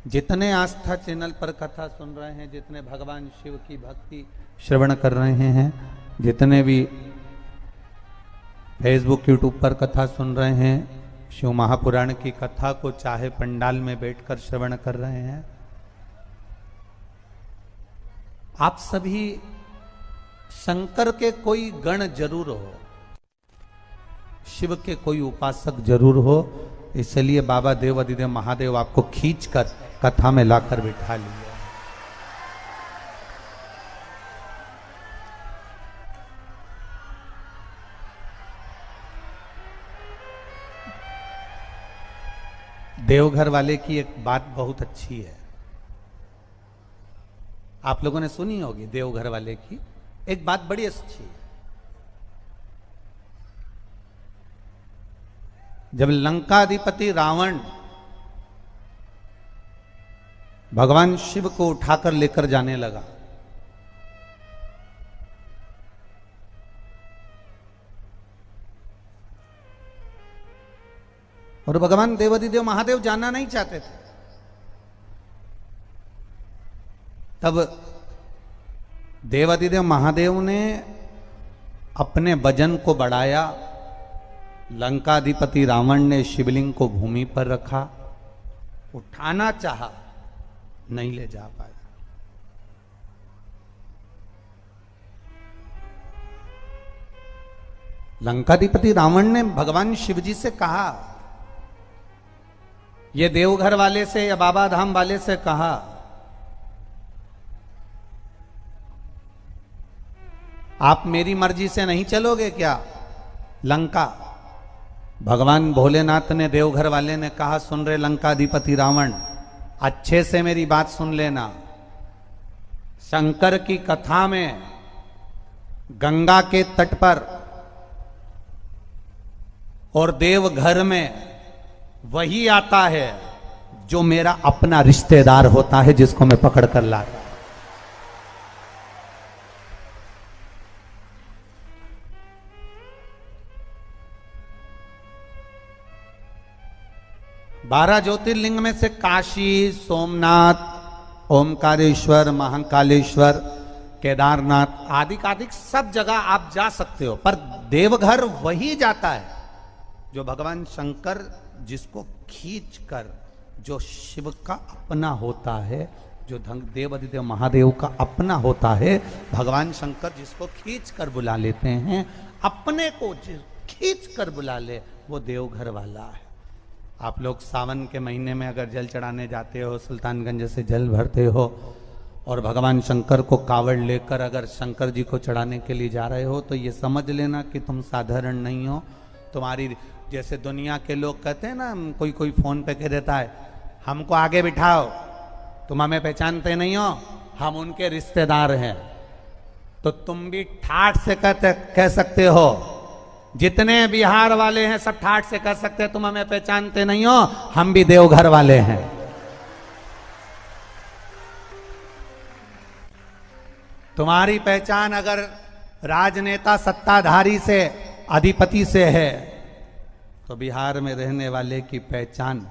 जितने आस्था चैनल पर कथा सुन रहे हैं, जितने भगवान शिव की भक्ति श्रवण कर रहे हैं, जितने भी फेसबुक यूट्यूब पर कथा सुन रहे हैं, शिव महापुराण की कथा को चाहे पंडाल में बैठकर श्रवण कर रहे हैं, आप सभी शंकर के कोई गण जरूर हो, शिव के कोई उपासक जरूर हो। इसलिए बाबा देवाधिदेव महादेव आपको खींचकर कथा में लाकर बिठा लिया। देवघर वाले की एक बात बहुत अच्छी है, आप लोगों ने सुनी होगी। देवघर वाले की एक बात बड़ी अच्छी है। जब लंकाधिपति रावण भगवान शिव को उठाकर लेकर जाने लगा, और भगवान देवाधिदेव महादेव जाना नहीं चाहते थे, तब देवाधिदेव महादेव ने अपने वजन को बढ़ाया। लंकाधिपति रावण ने शिवलिंग को भूमि पर रखा, उठाना चाहा, नहीं ले जा पाया। लंकाधिपति रावण ने भगवान शिवजी से कहा, ये देवघर वाले से या बाबा धाम वाले से कहा, आप मेरी मर्जी से नहीं चलोगे क्या लंका? भगवान भोलेनाथ ने, देवघर वाले ने कहा, सुन रहे लंकाधिपति रावण, अच्छे से मेरी बात सुन लेना। शंकर की कथा में गंगा के तट पर और देवघर में वही आता है जो मेरा अपना रिश्तेदार होता है, जिसको मैं पकड़ कर लाता। 12 ज्योतिर्लिंग में से काशी, सोमनाथ, ओमकारेश्वर, महाकालेश्वर, केदारनाथ आदि सब जगह आप जा सकते हो, पर देवघर वही जाता है जो भगवान शंकर जिसको खींचकर, जो शिव का अपना होता है, जो देवाधिदेव महादेव का अपना होता है, भगवान शंकर जिसको खींचकर बुला लेते हैं, अपने को खींचकर बुला ले, वो देवघर वाला है। आप लोग सावन के महीने में अगर जल चढ़ाने जाते हो, सुल्तानगंज से जल भरते हो और भगवान शंकर को कावड़ लेकर अगर शंकर जी को चढ़ाने के लिए जा रहे हो, तो ये समझ लेना कि तुम साधारण नहीं हो। तुम्हारी जैसे दुनिया के लोग कहते हैं ना, कोई फोन पे कह देता है, हमको आगे बिठाओ, तुम हमें पहचानते नहीं हो, हम उनके रिश्तेदार हैं, तो तुम भी ठाठ से कह सकते हो। जितने बिहार वाले हैं सब ठाठ से कह सकते हैं, तुम हमें पहचानते नहीं हो, हम भी देवघर वाले हैं। तुम्हारी पहचान अगर राजनेता सत्ताधारी से, अधिपति से है, तो बिहार में रहने वाले की पहचान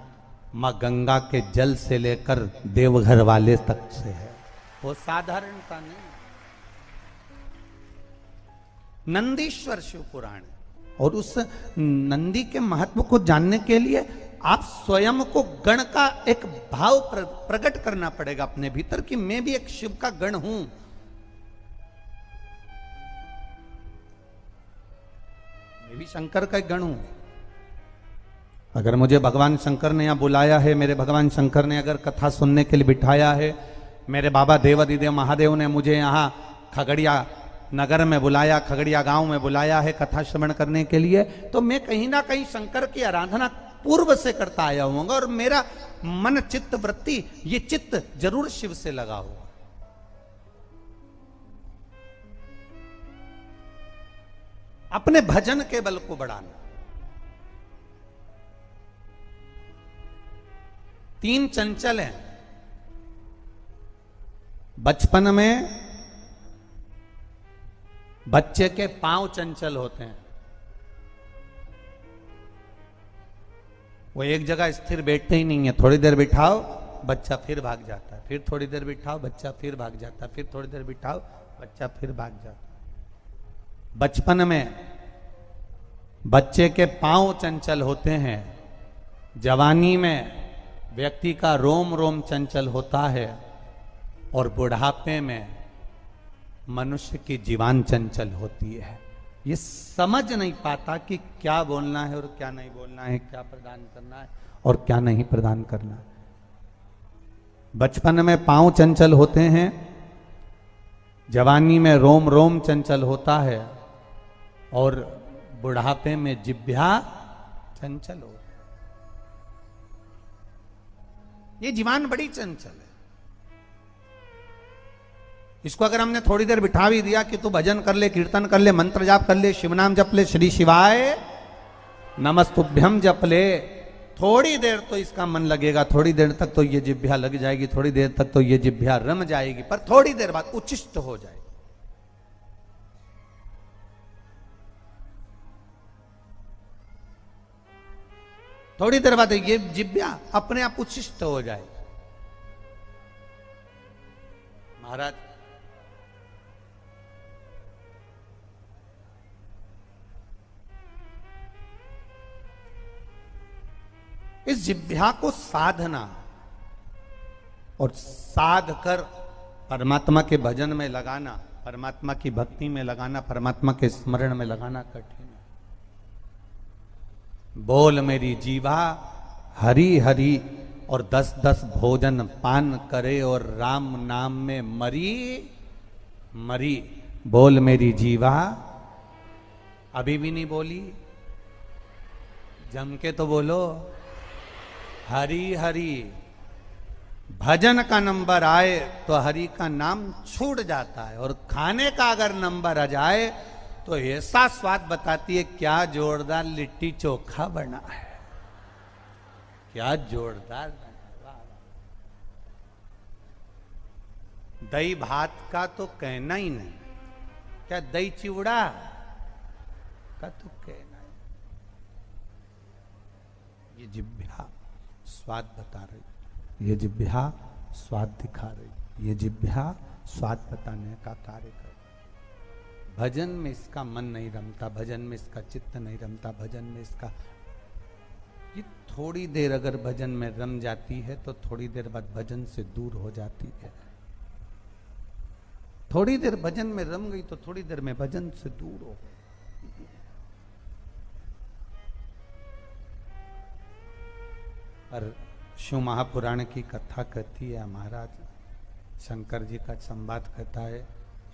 मां गंगा के जल से लेकर देवघर वाले तक से है, वो साधारणता नहीं। नंदीश्वर शिव पुराण, और उस नंदी के महत्व को जानने के लिए आप स्वयं को गण का एक भाव प्रकट करना पड़ेगा अपने भीतर कि मैं भी एक शिव का गण हूं। मैं भी शंकर का एक गण हूं। अगर मुझे भगवान शंकर ने यहां बुलाया है, मेरे भगवान शंकर ने अगर कथा सुनने के लिए बिठाया है, मेरे बाबा देवाधिदेव महादेव ने मुझे यहां खगड़िया नगर में बुलाया, खगड़िया गांव में बुलाया है कथा श्रवण करने के लिए, तो मैं कहीं ना कहीं शंकर की आराधना पूर्व से करता आया हूंगा, और मेरा मन, चित्त, वृत्ति, ये चित्त जरूर शिव से लगा हुआ। अपने भजन के बल को बढ़ाना। 3 चंचल हैं। बचपन में बच्चे के पांव चंचल होते हैं, वो एक जगह स्थिर बैठते ही नहीं है, थोड़ी देर बिठाओ बच्चा फिर भाग जाता है, फिर थोड़ी देर बिठाओ बच्चा फिर भाग जाता है, फिर थोड़ी देर बिठाओ बच्चा फिर भाग जाता है। बचपन में बच्चे के पांव चंचल होते हैं, जवानी में व्यक्ति का रोम रोम चंचल होता है, और बुढ़ापे में मनुष्य की जीवान चंचल होती है। ये समझ नहीं पाता कि क्या बोलना है और क्या नहीं बोलना है, क्या प्रदान करना है और क्या नहीं प्रदान करना है। बचपन में पांव चंचल होते हैं, जवानी में रोम रोम चंचल होता है, और बुढ़ापे में जिह्वा चंचल होता है। ये जीवान बड़ी चंचल है। इसको अगर हमने थोड़ी देर बिठा भी दिया कि तू भजन कर ले, कीर्तन कर ले, मंत्र जाप कर ले, शिव नाम जप ले, श्री शिवाय नमस्तुभ्यम जप ले, थोड़ी देर तो इसका मन लगेगा, थोड़ी देर तक तो ये जिह्वा लग जाएगी, थोड़ी देर तक तो ये जिह्वा रम जाएगी, पर थोड़ी देर बाद उच्छिष्ट हो जाएगी। थोड़ी देर बाद ये जिह्वा अपने आप उच्छिष्ट हो जाए। महाराज इस जिह्वा को साधना और साध कर परमात्मा के भजन में लगाना, परमात्मा की भक्ति में लगाना, परमात्मा के स्मरण में लगाना कठिन है। बोल मेरी जीवा हरि हरि, और 10-10 भोजन पान करे और राम नाम में मरी मरी। बोल मेरी जीवा, अभी भी नहीं बोली, जम के तो बोलो। हरि हरि, भजन का नंबर आए तो हरि का नाम छूट जाता है, और खाने का अगर नंबर आ जाए तो ऐसा स्वाद बताती है, क्या जोरदार लिट्टी चोखा बना है, क्या जोरदार बना। दही भात का तो कहना ही नहीं, क्या दही चिवड़ा का तो कहना ही। ये जिह्वा स्वाद बता रही, ये जिह्वा स्वाद दिखा रही, ये जिह्वा स्वाद बताने का कार्य कर। भजन में इसका मन नहीं रमता, भजन में इसका चित्त नहीं रमता, भजन में इसका, ये थोड़ी देर अगर भजन में रम जाती है तो थोड़ी देर बाद भजन से दूर हो जाती है। थोड़ी देर भजन में रम गई तो थोड़ी देर में भजन से दूर हो। पर शिव महापुराण की कथा कहती है, महाराज शंकर जी का संवाद कहता है,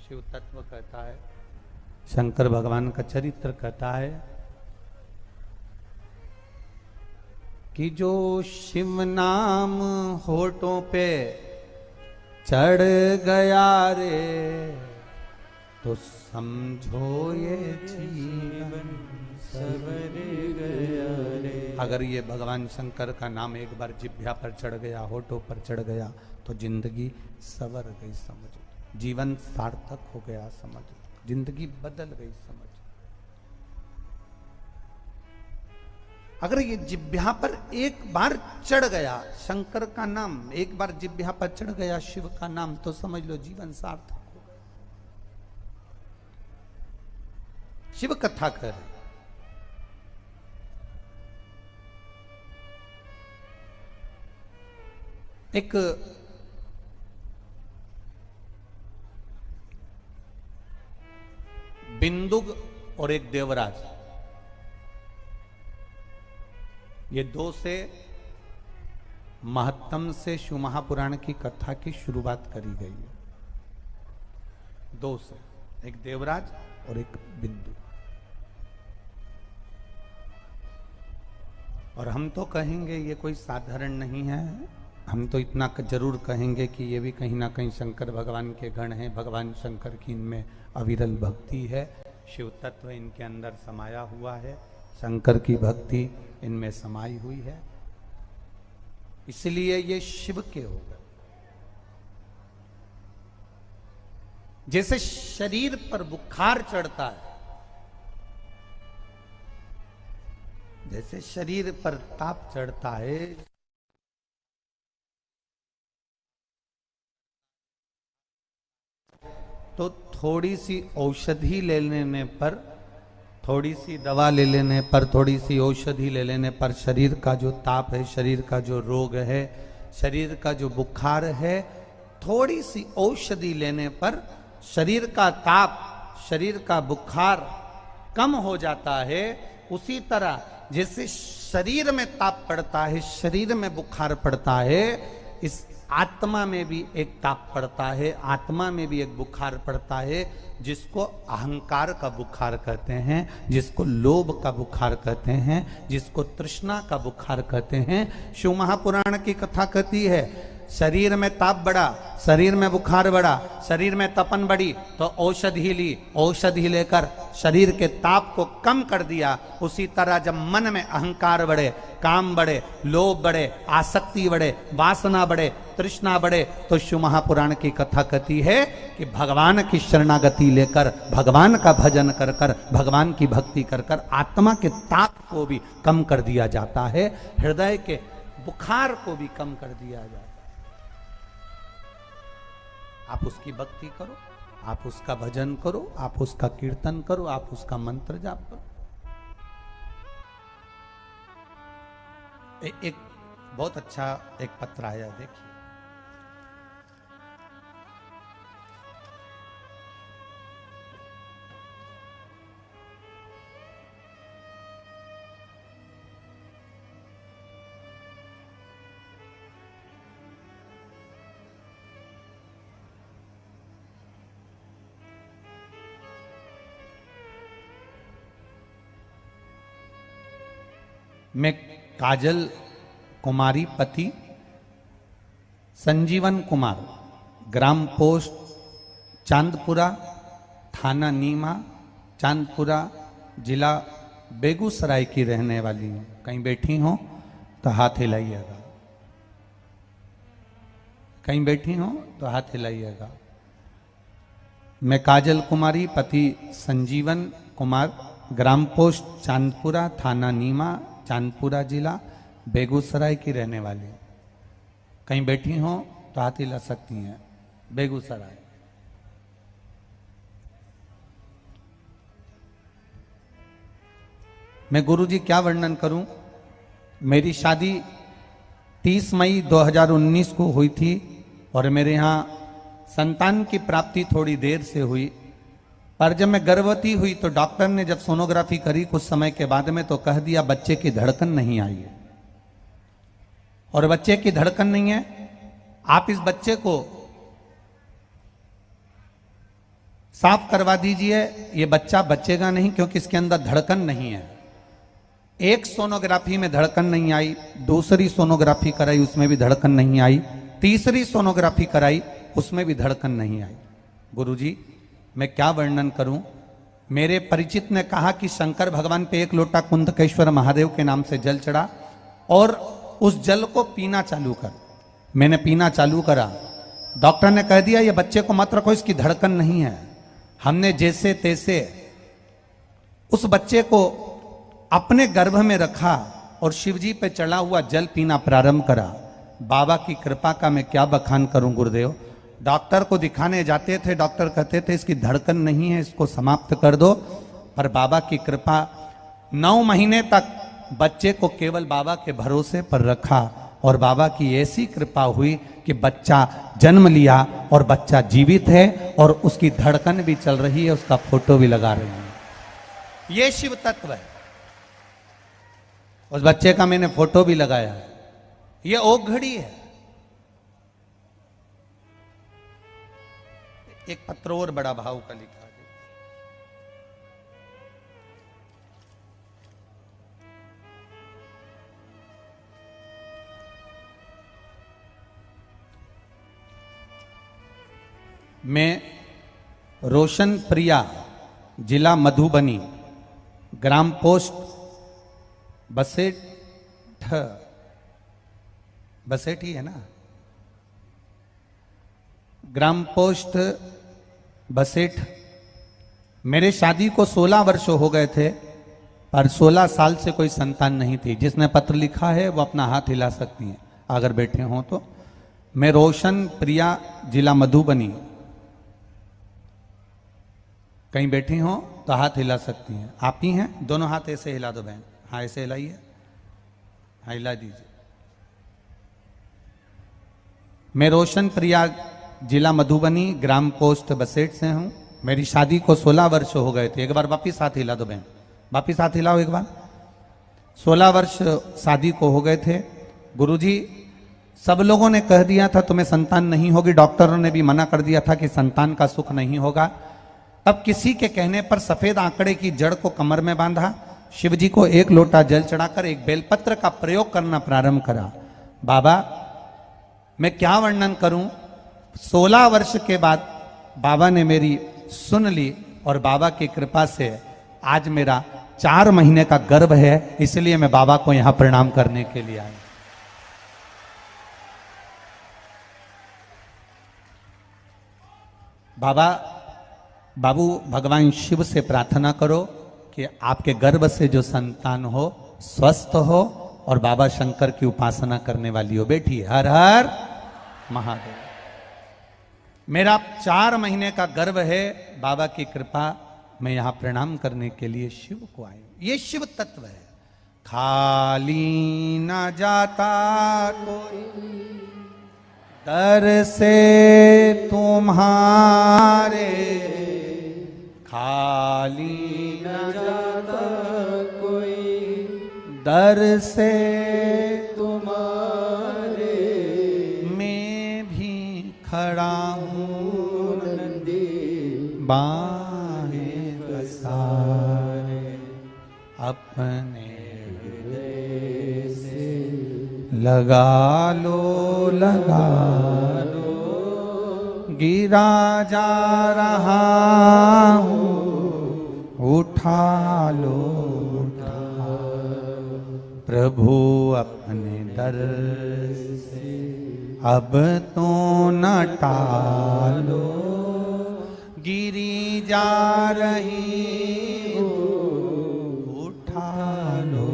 शिव तत्व कहता है, शंकर भगवान का चरित्र कहता है कि जो शिव नाम होठों पे चढ़ गया रे, तो समझो ये जीवन सवर गया रे। अगर ये भगवान शंकर का नाम एक बार जिह्वा पर चढ़ गया, होठों पर चढ़ गया, तो जिंदगी सवर गई, समझो जीवन सार्थक हो गया, समझो जिंदगी बदल गई, समझ। अगर ये जिह्वा पर एक बार चढ़ गया शंकर का नाम, एक बार जिह्वा पर चढ़ गया शिव का नाम, तो समझ लो जीवन सार्थक हो गया। शिव कथा कर, एक बिंदुक और एक देवराज, ये दो से महत्तम से शिव महापुराण की कथा की शुरुआत करी गई है। दो से, एक देवराज और एक बिंदु। और हम तो कहेंगे ये कोई साधारण नहीं है, हम तो इतना जरूर कहेंगे कि ये भी कहीं ना कहीं शंकर भगवान के गण हैं। भगवान शंकर की इनमें अविरल भक्ति है, शिव तत्व इनके अंदर समाया हुआ है, शंकर की भक्ति इनमें समाई हुई है, इसलिए ये शिव के हो गए। जैसे शरीर पर बुखार चढ़ता है, जैसे शरीर पर ताप चढ़ता है, तो थोड़ी सी औषधि ले लेने पर, थोड़ी सी दवा ले लेने पर, थोड़ी सी औषधि ले लेने पर शरीर का जो ताप है, शरीर का जो रोग है, शरीर का जो बुखार है, थोड़ी सी औषधि लेने पर शरीर का ताप, शरीर का बुखार कम हो जाता है। उसी तरह जैसे शरीर में ताप पड़ता है, शरीर में बुखार पड़ता है, इस आत्मा में भी एक ताप पड़ता है, आत्मा में भी एक बुखार पड़ता है, जिसको अहंकार का बुखार कहते हैं, जिसको लोभ का बुखार कहते हैं, जिसको तृष्णा का बुखार कहते हैं। शिव महापुराण की कथा कहती है, शरीर में ताप बढ़ा, शरीर में बुखार बढ़ा, शरीर में तपन बढ़ी, तो औषधि ली, औषधि लेकर शरीर के ताप को कम कर दिया। उसी तरह जब मन में अहंकार बढ़े, काम बढ़े, लोभ बढ़े, आसक्ति बढ़े, वासना बढ़े, तृष्णा बढ़े, तो शिव महापुराण की कथा कहती है कि भगवान की शरणागति लेकर, भगवान का भजन कर कर, भगवान की भक्ति कर कर आत्मा के ताप को भी कम कर दिया जाता है, हृदय के बुखार को भी कम कर दिया जाता है। आप उसकी भक्ति करो, आप उसका भजन करो, आप उसका कीर्तन करो, आप उसका मंत्र जाप करो। एक बहुत अच्छा एक पत्र आया, देखिए। मैं काजल कुमारी पति संजीवन कुमार, ग्राम पोस्ट चांदपुरा, थाना नीमा, चांदपुरा, जिला बेगूसराय की रहने वाली हूँ। कहीं बैठी हो तो हाथ हिलाइएगा, कहीं बैठी हो तो हाथ हिलाइएगा। मैं काजल कुमारी पति संजीवन कुमार, ग्राम पोस्ट चांदपुरा, थाना नीमा, चांदपुरा, जिला बेगूसराय की रहने वाली। कहीं बैठी हो तो हाथ हिला सकती हैं। बेगूसराय। मैं गुरुजी क्या वर्णन करूं। मेरी शादी 30 मई 2019 को हुई थी और मेरे यहाँ संतान की प्राप्ति थोड़ी देर से हुई। पर जब मैं गर्भवती हुई तो डॉक्टर ने जब सोनोग्राफी करी कुछ समय के बाद में, तो कह दिया बच्चे की धड़कन नहीं आई है। और बच्चे की धड़कन नहीं है, आप इस बच्चे को साफ करवा दीजिए, ये बच्चा बचेगा नहीं क्योंकि इसके अंदर धड़कन नहीं है। एक सोनोग्राफी में धड़कन नहीं आई, दूसरी सोनोग्राफी कराई उसमें भी धड़कन नहीं आई, तीसरी सोनोग्राफी कराई उसमें भी धड़कन नहीं आई। गुरुजी मैं क्या वर्णन करूं। मेरे परिचित ने कहा कि शंकर भगवान पे एक लोटा कुंदकेश्वर महादेव के नाम से जल चढ़ा और उस जल को पीना चालू कर। मैंने पीना चालू करा, डॉक्टर ने कह दिया ये बच्चे को मत रखो, इसकी धड़कन नहीं है। हमने जैसे तैसे उस बच्चे को अपने गर्भ में रखा और शिवजी पे चढ़ा हुआ जल पीना प्रारंभ करा। बाबा की कृपा का मैं क्या बखान करूं गुरुदेव। डॉक्टर को दिखाने जाते थे, डॉक्टर कहते थे इसकी धड़कन नहीं है, इसको समाप्त कर दो। पर बाबा की कृपा 9 महीने तक बच्चे को केवल बाबा के भरोसे पर रखा और बाबा की ऐसी कृपा हुई कि बच्चा जन्म लिया और बच्चा जीवित है और उसकी धड़कन भी चल रही है, उसका फोटो भी लगा रही है। ये शिव तत्व है। उस बच्चे का मैंने फोटो भी लगाया है। ये ओघड़ी है। एक पत्र और बड़ा भाव का लिखा है। मैं रोशन प्रिया, जिला मधुबनी, ग्राम पोस्ट बसेठ ही है ना, ग्राम पोस्ट बसेठ। मेरे शादी को 16 वर्ष हो गए थे पर 16 साल से कोई संतान नहीं थी। जिसने पत्र लिखा है वो अपना हाथ हिला सकती हैं अगर बैठे हों तो। मैं रोशन प्रिया, जिला मधुबनी, कहीं बैठी हो तो हाथ हिला सकती हैं। आप ही हैं, दोनों हाथ ऐसे हिला दो बहन। हाँ ऐसे हिलाइए, हाँ हिला दीजिए। मैं रोशन प्रिया, जिला मधुबनी, ग्राम पोस्ट बसेट से हूं। मेरी शादी को 16 वर्ष हो गए थे। एक बार वापिस हाथ हिला दो बहन, वापिस हाथ हिलाओ एक बार। 16 वर्ष शादी को हो गए थे। गुरुजी सब लोगों ने कह दिया था तुम्हें संतान नहीं होगी, डॉक्टरों ने भी मना कर दिया था कि संतान का सुख नहीं होगा। तब किसी के कहने पर सफेद आंकड़े की जड़ को कमर में बांधा, शिव जी को 1 लोटा जल चढ़ाकर एक बेलपत्र का प्रयोग करना प्रारंभ करा। बाबा मैं क्या वर्णन करूं, 16 वर्ष के बाद बाबा ने मेरी सुन ली और बाबा की कृपा से आज मेरा 4 महीने का गर्भ है। इसलिए मैं बाबा को यहां प्रणाम करने के लिए आया। बाबू भगवान शिव से प्रार्थना करो कि आपके गर्भ से जो संतान हो स्वस्थ हो और बाबा शंकर की उपासना करने वाली हो। बेटी हर हर महादेव। मेरा 4 महीने का गर्भ है, बाबा की कृपा, मैं यहां प्रणाम करने के लिए शिव को आया। ये शिव तत्व है। खाली ना जाता कोई दर से तुम्हारे, खाली न जाता कोई दर से तुम्हारे, मैं भी खड़ा हूँ नंदी बाहें पसारे, अपने हृदय से लगा लो गिरा जा रहा हूँ, उठा लो प्रभु अपने दर से, अब तो न टालो, गिरी जा रही उठा लो।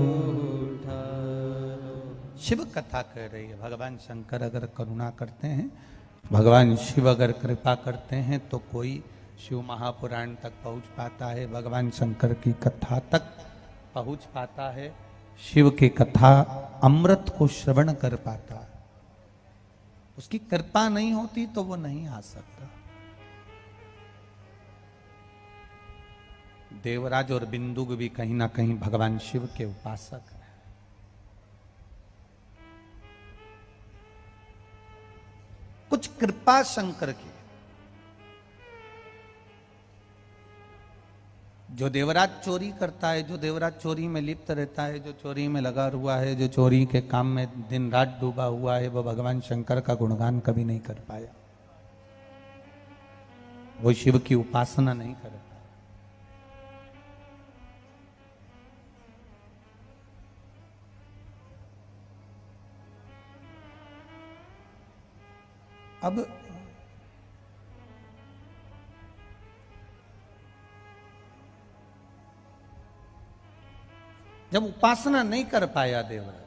शिव कथा कह रही है। भगवान शंकर अगर करुणा करते हैं, भगवान शिव अगर कृपा करते हैं तो कोई शिव महापुराण तक पहुंच पाता है, भगवान शंकर की कथा तक पहुंच पाता है, शिव की कथा अमृत को श्रवण कर पाता है। उसकी कृपा नहीं होती तो वो नहीं आ सकता। देवराज और बिंदुक भी कहीं ना कहीं भगवान शिव के उपासक हैं। कुछ कृपा शंकर की। जो देवराज चोरी करता है, जो देवराज चोरी में लिप्त रहता है, जो चोरी में लगा हुआ है, जो चोरी के काम में दिन रात डूबा हुआ है, वो भगवान शंकर का गुणगान कभी नहीं कर पाया। वो शिव की उपासना नहीं कर पाया। अब जब उपासना नहीं कर पाया देवराज,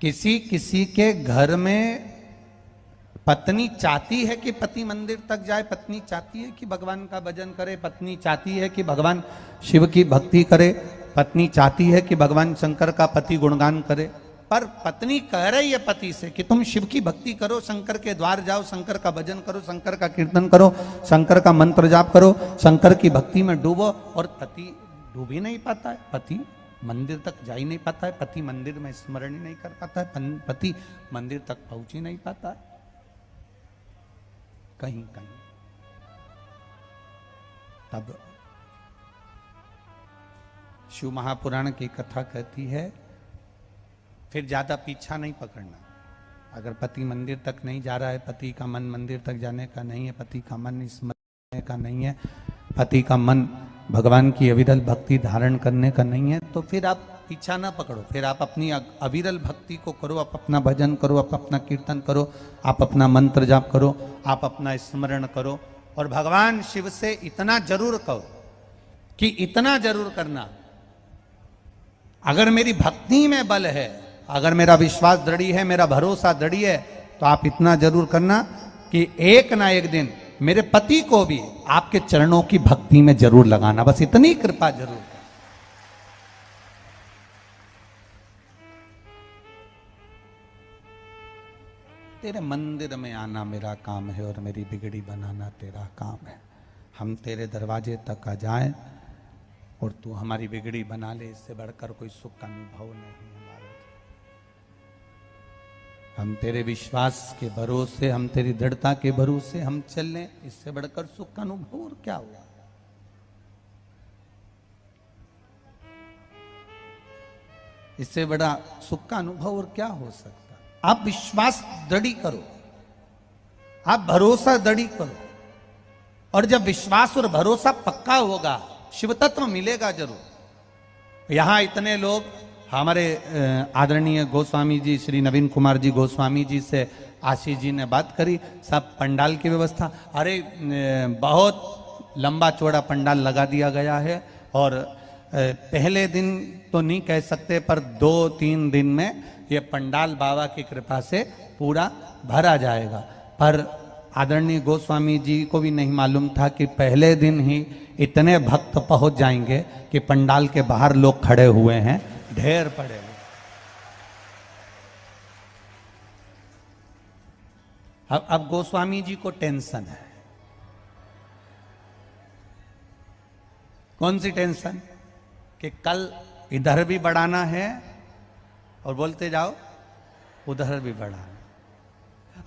किसी के घर में पत्नी चाहती है कि पति मंदिर तक जाए, पत्नी चाहती है कि भगवान का भजन करे, पत्नी चाहती है कि भगवान शिव की भक्ति करे, पत्नी चाहती है कि भगवान शंकर का पति गुणगान करे, पर पत्नी कह रही है पति से कि तुम शिव की भक्ति करो, शंकर के द्वार जाओ, शंकर का भजन करो, शंकर का कीर्तन करो, शंकर का मंत्र जाप करो, शंकर की भक्ति में डूबो, और पति डूब ही नहीं पाता है, पति मंदिर तक जा ही नहीं पाता है, पति मंदिर में स्मरण ही नहीं कर पाता है, पति मंदिर तक पहुंच ही नहीं पाता है। कहीं कहीं तब शिव महापुराण की कथा कहती है फिर ज्यादा पीछा नहीं पकड़ना। अगर पति मंदिर तक नहीं जा रहा है, पति का मन मंदिर तक जाने का नहीं है, पति का मन स्मरण का नहीं है, पति का मन भगवान की अविरल भक्ति धारण करने का नहीं है, तो फिर आप पीछा ना पकड़ो, फिर आप अपनी अविरल भक्ति को करो, आप अपना भजन करो, आप अपना कीर्तन करो, आप अपना मंत्र जाप करो, आप अपना स्मरण करो, और भगवान शिव से इतना जरूर कहो कि इतना जरूर करना, अगर मेरी भक्ति में बल है, अगर मेरा विश्वास दृढ़ी है, मेरा भरोसा दृढ़ी है, तो आप इतना जरूर करना कि एक ना एक दिन मेरे पति को भी आपके चरणों की भक्ति में जरूर लगाना, बस इतनी कृपा जरूर। तेरे मंदिर में आना मेरा काम है और मेरी बिगड़ी बनाना तेरा काम है। हम तेरे दरवाजे तक आ जाएं और तू हमारी बिगड़ी बना ले, इससे बढ़कर कोई सुख का अनुभव नहीं हमारा। हम तेरे विश्वास के भरोसे, हम तेरी दृढ़ता के भरोसे हम चल लें, इससे बढ़कर सुख का अनुभव और क्या हुआ। इससे बड़ा सुख का अनुभव और क्या हो सकता। आप विश्वास दृढ़ करो, आप भरोसा दृढ़ करो, और जब विश्वास और भरोसा पक्का होगा शिव तत्व मिलेगा जरूर। यहां इतने लोग, हमारे आदरणीय गोस्वामी जी श्री नवीन कुमार जी गोस्वामी जी से आशीष जी ने बात करी, सब पंडाल की व्यवस्था, अरे बहुत लंबा चौड़ा पंडाल लगा दिया गया है, और पहले दिन तो नहीं कह सकते पर 2-3 दिन में ये पंडाल बाबा की कृपा से पूरा भरा जाएगा। पर आदरणीय गोस्वामी जी को भी नहीं मालूम था कि पहले दिन ही इतने भक्त पहुंच जाएंगे कि पंडाल के बाहर लोग खड़े हुए हैं, ढेर पड़े हुए। अब गोस्वामी जी को टेंशन है। कौन सी टेंशन? कि कल इधर भी बढ़ाना है और बोलते जाओ उधर भी बढ़ाना।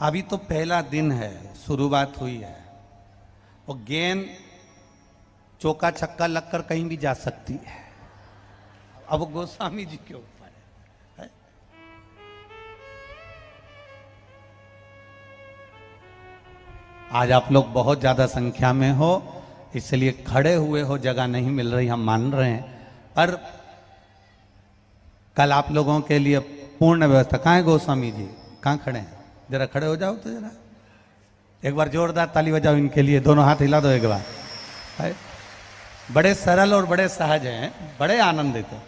अभी तो पहला दिन है, शुरुआत हुई है, और गेंद चौका छक्का लगकर कहीं भी जा सकती है। अब गोस्वामी जी के ऊपर है। आज आप लोग बहुत ज्यादा संख्या में हो, इसलिए खड़े हुए हो, जगह नहीं मिल रही, हम मान रहे हैं, पर कल आप लोगों के लिए पूर्ण व्यवस्था। कहाँ है गोस्वामी जी, कहाँ खड़े हैं? जरा खड़े हो जाओ तो जरा, एक बार जोरदार ताली बजाओ इनके लिए, दोनों हाथ हिला दो एक बार। है? बड़े सरल और बड़े सहज हैं, बड़े आनंदित हैं।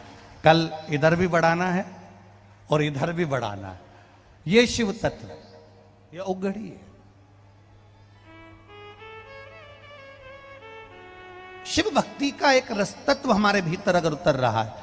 कल इधर भी बढ़ाना है और इधर भी बढ़ाना है। ये शिव तत्व, ये उगड़ी है। शिव भक्ति का एक रस तत्व हमारे भीतर अगर उतर रहा है।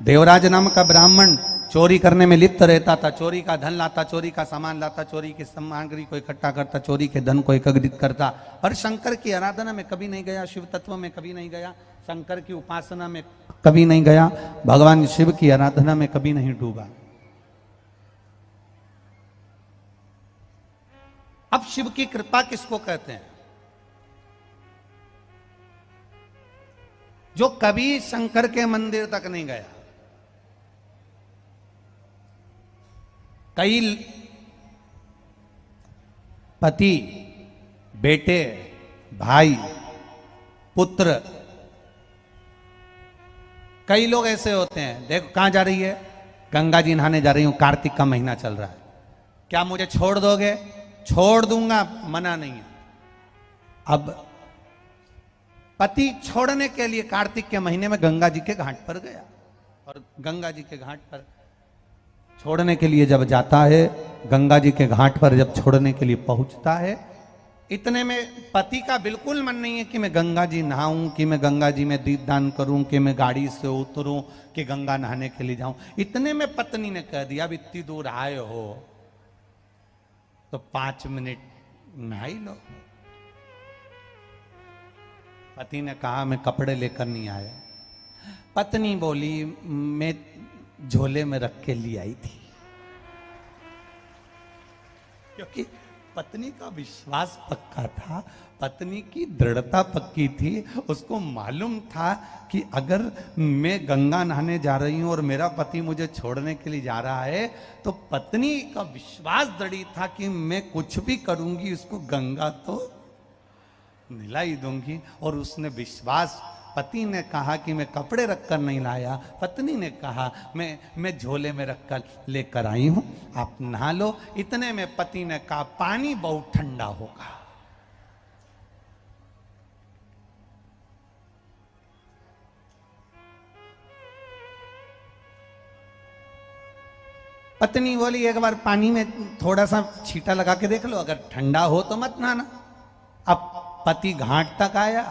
देवराज नाम का ब्राह्मण चोरी करने में लिप्त रहता था, चोरी का धन लाता, चोरी का सामान लाता, चोरी की सामग्री को इकट्ठा करता, चोरी के धन को एकत्रित करता, और शंकर की आराधना में कभी नहीं गया, शिव तत्व में कभी नहीं गया, शंकर की उपासना में कभी नहीं गया, भगवान शिव की आराधना में कभी नहीं डूबा। अब शिव की कृपा किसको कहते हैं? जो कभी शंकर के मंदिर तक नहीं गया। कई पति, बेटे, भाई, पुत्र, कई लोग ऐसे होते हैं। देखो कहां जा रही है? गंगा जी नहाने जा रही हूं, कार्तिक का महीना चल रहा है, क्या मुझे छोड़ दोगे? छोड़ दूंगा, मना नहीं है। अब पति छोड़ने के लिए कार्तिक के महीने में गंगा जी के घाट पर गया, और गंगा जी के घाट पर छोड़ने के लिए जब जाता है, गंगा जी के घाट पर जब छोड़ने के लिए पहुंचता है, इतने में पति का बिल्कुल मन नहीं है कि मैं गंगा जी नहाऊं, कि मैं गंगा जी में दीपदान करूं, कि मैं गाड़ी से उतरूं, कि गंगा नहाने के लिए जाऊं। इतने में पत्नी ने कह दिया, अब इतनी दूर आए हो तो 5 मिनट नहा ही लो। पति ने कहा मैं कपड़े लेकर नहीं आया। पत्नी बोली मैं झोले में रख के ले आई थी, क्योंकि पत्नी का विश्वास पक्का था, पत्नी की दृढ़ता पक्की थी। उसको मालूम था कि अगर मैं गंगा नहाने जा रही हूं और मेरा पति मुझे छोड़ने के लिए जा रहा है, तो पत्नी का विश्वास दृढ़ था कि मैं कुछ भी करूंगी, उसको गंगा तो निला ही दूंगी। और उसने विश्वास, पति ने कहा कि मैं कपड़े रखकर नहीं लाया, पत्नी ने कहा मैं झोले में रखकर लेकर आई हूं, आप नहा लो। इतने में पति ने कहा पानी बहुत ठंडा होगा। पत्नी बोली एक बार पानी में थोड़ा सा छींटा लगा के देख लो, अगर ठंडा हो तो मत नहाना। अब पति घाट तक आया,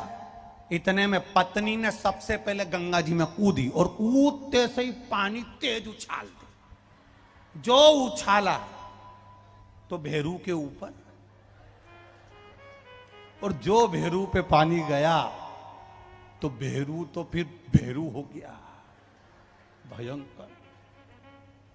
इतने में पत्नी ने सबसे पहले गंगा जी में कूदी और कूदते से ही पानी तेज उछाल दी। जो उछाला तो भेरू के ऊपर, और जो भेरू पे पानी गया तो भेरू तो फिर भेरू हो गया। भयंकर,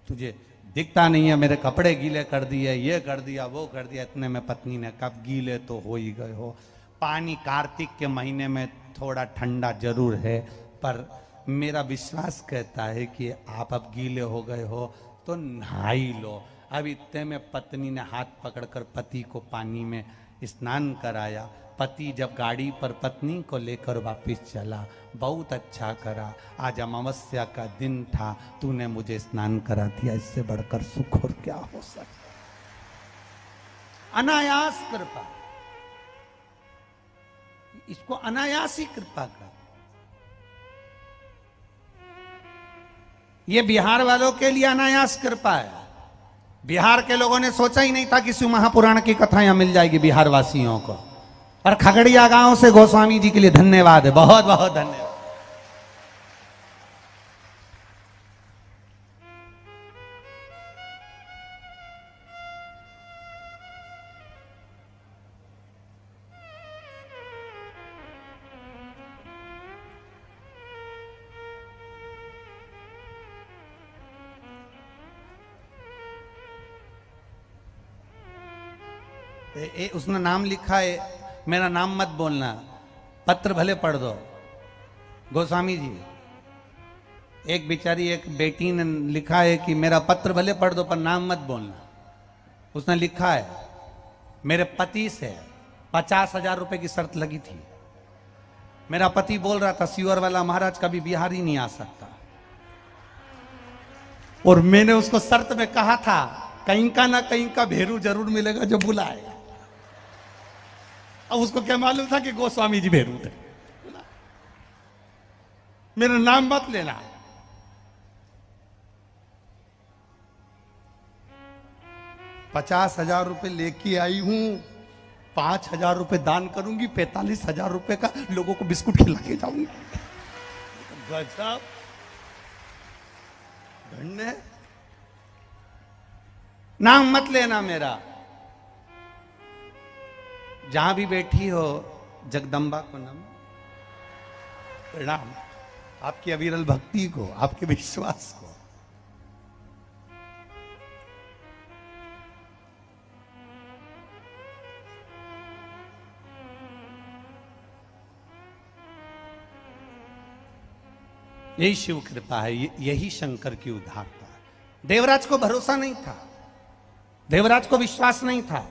तुझे दिखता नहीं है, मेरे कपड़े गीले कर दिए, ये कर दिया, वो कर दिया। इतने में पत्नी ने कहा गीले तो हो ही गए हो, पानी कार्तिक के महीने में थोड़ा ठंडा जरूर है, पर मेरा विश्वास कहता है कि आप अब गीले हो गए हो तो नहा ही लो। अब इतने में पत्नी ने हाथ पकड़कर पति को पानी में स्नान कराया। पति जब गाड़ी पर पत्नी को लेकर वापस चला, बहुत अच्छा करा, आज अमावस्या का दिन था, तूने मुझे स्नान करा दिया, इससे बढ़कर सुख और क्या हो सकता। अनायास कृपा, इसको अनायास ही कृपा कर। ये बिहार वालों के लिए अनायास कृपा है। बिहार के लोगों ने सोचा ही नहीं था कि शिव महापुराण की कथा यहां मिल जाएगी बिहार वासियों को। और खगड़िया गांव से गोस्वामी जी के लिए धन्यवाद है, बहुत बहुत धन्यवाद। उसने नाम लिखा है, मेरा नाम मत बोलना, पत्र भले पढ़ दो। गोस्वामी जी, एक बेचारी एक बेटी ने लिखा है कि मेरा पत्र भले पढ़ दो पर नाम मत बोलना। उसने लिखा है, मेरे पति से 50,000 रुपए की शर्त लगी थी। मेरा पति बोल रहा था सीवर वाला महाराज कभी बिहार ही नहीं आ सकता, और मैंने उसको शर्त में कहा था कहीं का ना कहीं का भेरू जरूर मिलेगा जो बुलाएगा। अब उसको क्या मालूम था कि गोस्वामी जी भेरू थे। मेरा नाम मत लेना। ₹50,000 लेके आई हूं, 5,000 रुपए दान करूंगी, 45,000 रुपए का लोगों को बिस्कुट खिला के जाऊंगी। गजब धन्य। नाम मत लेना मेरा। जहां भी बैठी हो जगदम्बा को नमन, प्रणाम आपकी अविरल भक्ति को, आपके विश्वास को। यही शिव कृपा है, यही शंकर की उदारता है। देवराज को भरोसा नहीं था, देवराज को विश्वास नहीं था।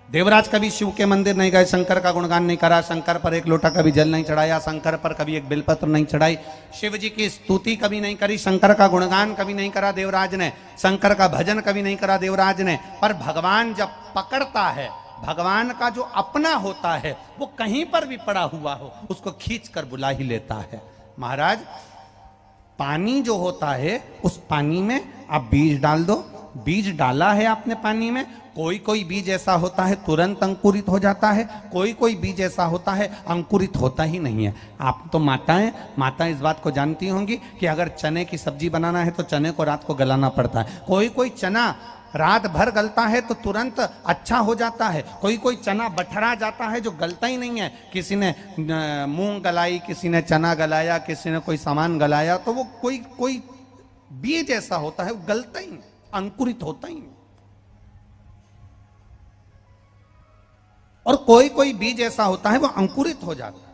देवराज कभी शिव के मंदिर नहीं गए, शंकर का गुणगान नहीं करा, शंकर पर एक लोटा कभी जल नहीं चढ़ाया, शंकर पर कभी एक बेलपत्र नहीं चढ़ाई, शिव जी की स्तुति कभी नहीं करी, शंकर का गुणगान कभी नहीं करा देवराज ने, शंकर का भजन कभी नहीं करा देवराज ने। पर भगवान जब पकड़ता है, भगवान का जो अपना होता है वो कहीं पर भी पड़ा हुआ हो उसको खींच कर बुला ही लेता है। महाराज, पानी जो होता है उस पानी में आप बीज डाल दो, बीज डाला है आपने पानी में, कोई कोई बीज ऐसा होता है तुरंत अंकुरित हो जाता है, कोई कोई बीज ऐसा होता है अंकुरित होता ही नहीं है। आप तो माताएं इस बात को जानती होंगी कि अगर चने की सब्जी बनाना है तो चने को रात को गलाना पड़ता है। कोई कोई चना रात भर गलता है तो तुरंत अच्छा हो जाता है, कोई कोई चना बठरा जाता है जो गलता ही नहीं है। किसी ने मूंग गलाई, किसी ने चना गलाया, किसी ने कोई सामान गलाया, तो वो कोई कोई बीज ऐसा होता है वो गलता ही नहीं, अंकुरित होता ही नहीं। और कोई कोई बीज ऐसा होता है वो अंकुरित हो जाता है।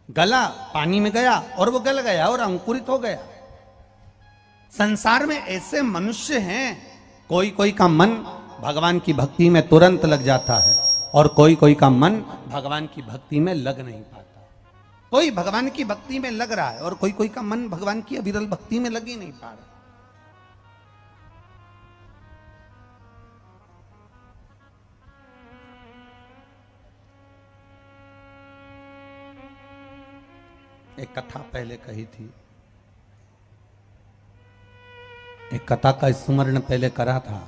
गला, पानी में गया और वो गल गया और अंकुरित हो गया। संसार में ऐसे मनुष्य हैं, कोई कोई का मन भगवान की भक्ति में तुरंत लग जाता है और कोई कोई का मन भगवान की भक्ति में लग नहीं पाता। कोई भगवान की भक्ति में लग रहा है और कोई कोई का मन भगवान की अविरल भक्ति में लग ही नहीं पा रहा। एक कथा पहले कही थी, एक कथा का स्मरण पहले करा था।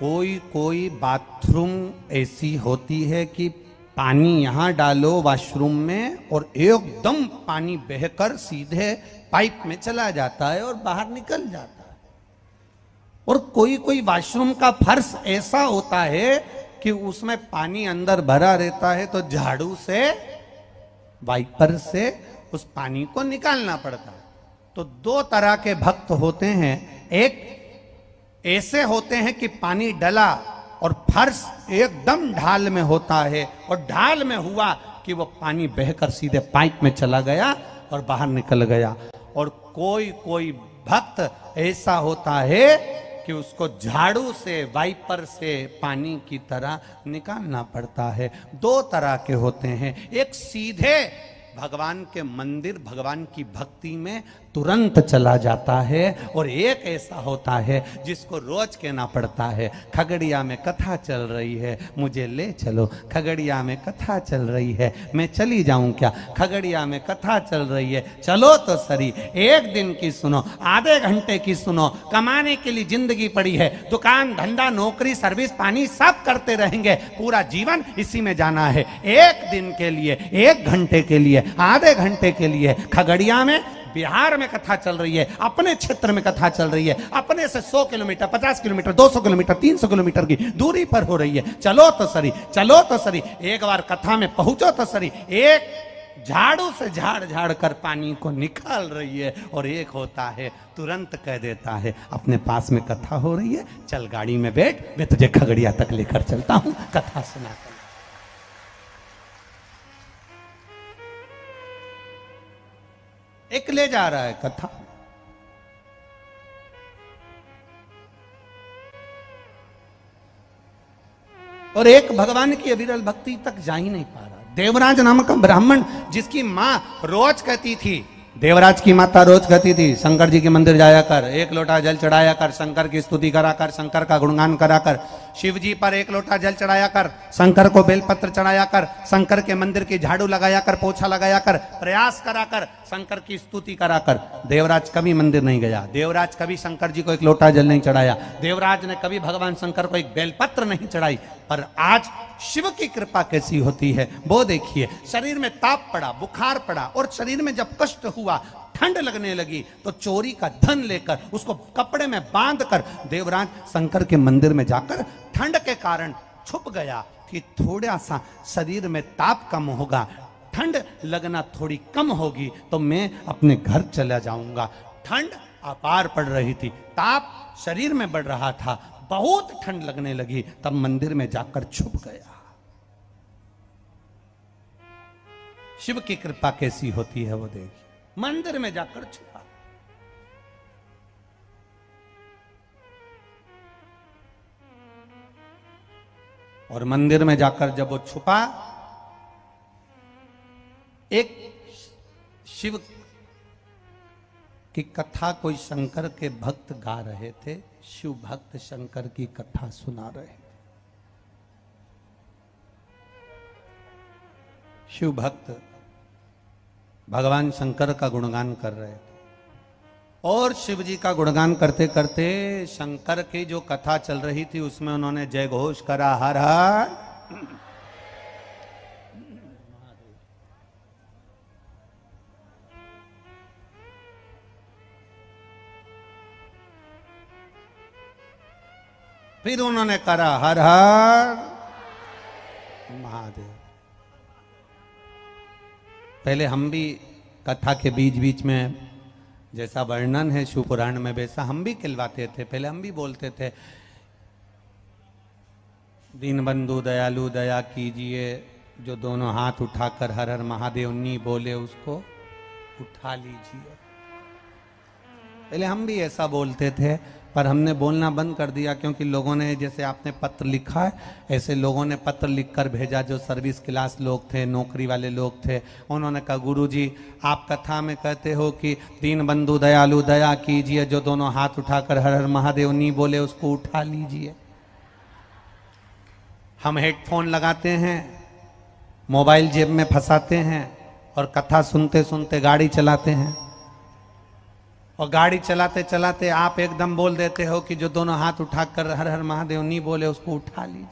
कोई कोई बाथरूम ऐसी होती है कि पानी यहां डालो वॉशरूम में और एकदम पानी बहकर सीधे पाइप में चला जाता है और बाहर निकल जाता है। और कोई कोई वॉशरूम का फर्श ऐसा होता है कि उसमें पानी अंदर भरा रहता है, तो झाड़ू से, वाइपर से उस पानी को निकालना पड़ता है। तो दो तरह के भक्त होते हैं। एक ऐसे होते हैं कि पानी डला और फर्श एकदम ढाल में होता है, और ढाल में हुआ कि वो पानी बहकर सीधे पाइप में चला गया और बाहर निकल गया। और कोई कोई भक्त ऐसा होता है कि उसको झाड़ू से, वाइपर से पानी की तरह निकालना पड़ता है। दो तरह के होते हैं। एक सीधे भगवान के मंदिर, भगवान की भक्ति में तुरंत चला जाता है, और एक ऐसा होता है जिसको रोज कहना पड़ता है, खगड़िया में कथा चल रही है, मुझे ले चलो। खगड़िया में कथा चल रही है, मैं चली जाऊं क्या? खगड़िया में कथा चल रही है, चलो तो सरी। एक दिन की सुनो, आधे घंटे की सुनो, कमाने के लिए जिंदगी पड़ी है, दुकान धंधा नौकरी सर्विस पानी सब करते रहेंगे, पूरा जीवन इसी में जाना है। एक दिन के लिए, एक घंटे के लिए, आधे घंटे के लिए खगड़िया में, बिहार में कथा चल रही है, अपने क्षेत्र में कथा चल रही है, अपने से 100 किलोमीटर, 50 किलोमीटर, 200 किलोमीटर, 300 किलोमीटर की दूरी पर हो रही है, चलो तो सरी, चलो तो सरी। एक बार कथा में पहुंचो तो सरी। एक झाड़ू से झाड़ झाड़ कर पानी को निकाल रही है, और एक होता है तुरंत कह देता है, अपने पास में कथा हो रही है, चल गाड़ी में बैठ, मैं तुझे खगड़िया तक लेकर चलता हूं, कथा सुनाकर। एक ले जा रहा है कथा, और एक भगवान की अविरल भक्ति तक जा ही नहीं पा रहा। देवराज नामक ब्राह्मण, जिसकी मां रोज कहती थी, देवराज की माता रोज कहती थी, शंकर जी के मंदिर जाया कर, एक लोटा जल चढ़ाया कर, शंकर की स्तुति करा कर, शंकर का गुणगान करा कर, शिव जी पर एक लोटा जल चढ़ाया कर, शंकर को बेलपत्र चढ़ाया कर, शंकर के मंदिर की झाड़ू लगाया कर, पोछा लगाया कर, प्रयास करा कर, शंकर की स्तुति करा कर। देवराज कभी मंदिर नहीं गया, देवराज कभी शंकर जी को एक लोटा जल नहीं चढ़ाया, देवराज ने कभी भगवान शंकर को एक बेलपत्र नहीं चढ़ाई। पर आज शिव की कृपा कैसी होती है वो देखिए। शरीर में ताप पड़ा, बुखार पड़ा, और शरीर में जब कष्ट हुआ, ठंड लगने लगी, तो चोरी का धन लेकर उसको कपड़े में बांधकर देवराज शंकर के मंदिर में जाकर ठंड के कारण छुप गया कि थोड़ा सा शरीर में ताप कम होगा, ठंड लगना थोड़ी कम होगी तो मैं अपने घर चला जाऊंगा। ठंड अपार पड़ रही थी, ताप शरीर में बढ़ रहा था, बहुत ठंड लगने लगी, तब मंदिर में जाकर छुप गया। शिव की कृपा कैसी होती है वो देखिए, मंदिर में जाकर छुपा। और मंदिर में जाकर जब वो छुपा, एक शिव की कथा कोई शंकर के भक्त गा रहे थे, शिव भक्त शंकर की कथा सुना रहे। शिव भक्त भगवान शंकर का गुणगान कर रहे थे, और शिव जी का गुणगान करते करते शंकर की जो कथा चल रही थी उसमें उन्होंने जय घोष करा, हर हर। फिर उन्होंने करा हर हर महादेव। पहले हम भी कथा के बीच बीच में जैसा वर्णन है शिव पुराण में वैसा हम भी कहलवाते थे। पहले हम भी बोलते थे, दीनबंधु दयालु दया कीजिए, जो दोनों हाथ उठाकर हर हर महादेव नी बोले उसको उठा लीजिए। पहले हम भी ऐसा बोलते थे, पर हमने बोलना बंद कर दिया, क्योंकि लोगों ने, जैसे आपने पत्र लिखा है, ऐसे लोगों ने पत्र लिखकर भेजा जो सर्विस क्लास लोग थे, नौकरी वाले लोग थे। उन्होंने कहा, गुरुजी आप कथा में कहते हो कि दीनबंधु दयालु दया कीजिए, जो दोनों हाथ उठाकर हर हर महादेव नी बोले उसको उठा लीजिए। हम हेडफोन लगाते हैं, मोबाइल जेब में फंसाते हैं और कथा सुनते सुनते गाड़ी चलाते हैं। और गाड़ी चलाते चलाते आप एकदम बोल देते हो कि जो दोनों हाथ उठाकर हर हर महादेव नहीं बोले उसको उठा लीजिए,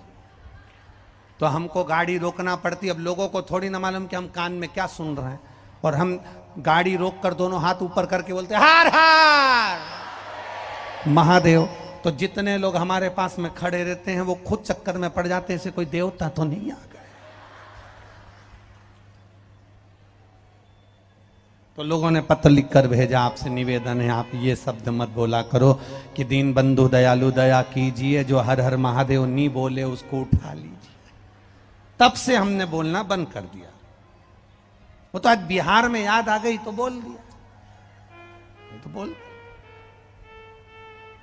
तो हमको गाड़ी रोकना पड़ती। अब लोगों को थोड़ी ना मालूम कि हम कान में क्या सुन रहे हैं, और हम गाड़ी रोक कर दोनों हाथ ऊपर करके बोलते हर हर महादेव। तो जितने लोग हमारे पास में खड़े रहते हैं वो खुद चक्कर में पड़ जाते हैं, ऐसे कोई देवता तो नहीं आ गए। तो लोगों ने पत्र लिखकर भेजा, आपसे निवेदन है आप ये शब्द मत बोला करो कि दीन बंधु दयालु दया कीजिए, जो हर हर महादेव नहीं बोले उसको उठा लीजिए। तब से हमने बोलना बंद कर दिया। वो तो आज बिहार में याद आ गई तो बोल दिया, तो बोल,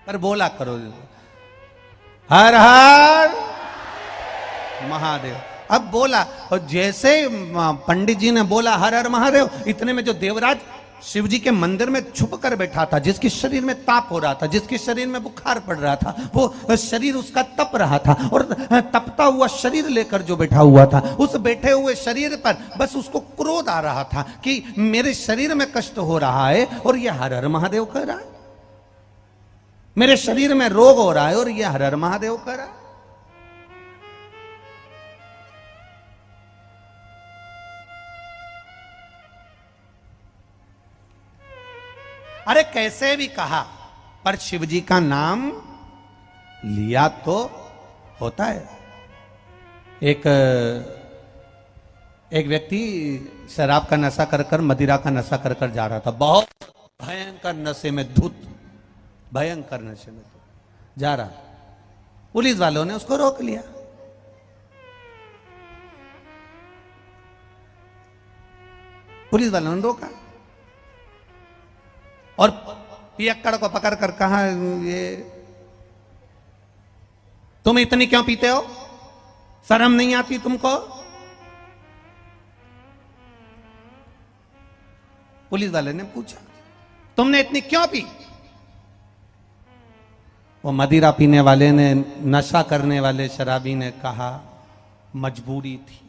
पर बोला करो हर हर महादेव। अब बोला, और जैसे पंडित जी ने बोला हर हर महादेव, इतने में जो देवराज शिव जी के मंदिर में छुप कर बैठा था, जिसके शरीर में ताप हो रहा था, जिसके शरीर में बुखार पड़ रहा था, वो शरीर उसका तप रहा था, और तपता हुआ शरीर लेकर जो बैठा हुआ था, उस बैठे हुए शरीर पर बस उसको क्रोध आ रहा था कि मेरे शरीर में कष्ट हो रहा है और ये हर हर महादेव कह रहा है, मेरे शरीर में रोग हो रहा है और ये हर हर महादेव कह रहा है। अरे कैसे भी कहा, पर शिव जी का नाम लिया तो होता है। एक व्यक्ति शराब का नशा कर कर, मदिरा का नशा कर कर जा रहा था, बहुत भयंकर नशे में धुत, भयंकर नशे में धुत जा रहा। पुलिस वालों ने उसको रोक लिया। पुलिस वालों ने रोका और पियक्कड़ को पकड़ कर कहा, ये तुम इतनी क्यों पीते हो, शर्म नहीं आती तुमको? पुलिस वाले ने पूछा तुमने इतनी क्यों पी? वो मदिरा पीने वाले ने, नशा करने वाले शराबी ने कहा मजबूरी थी,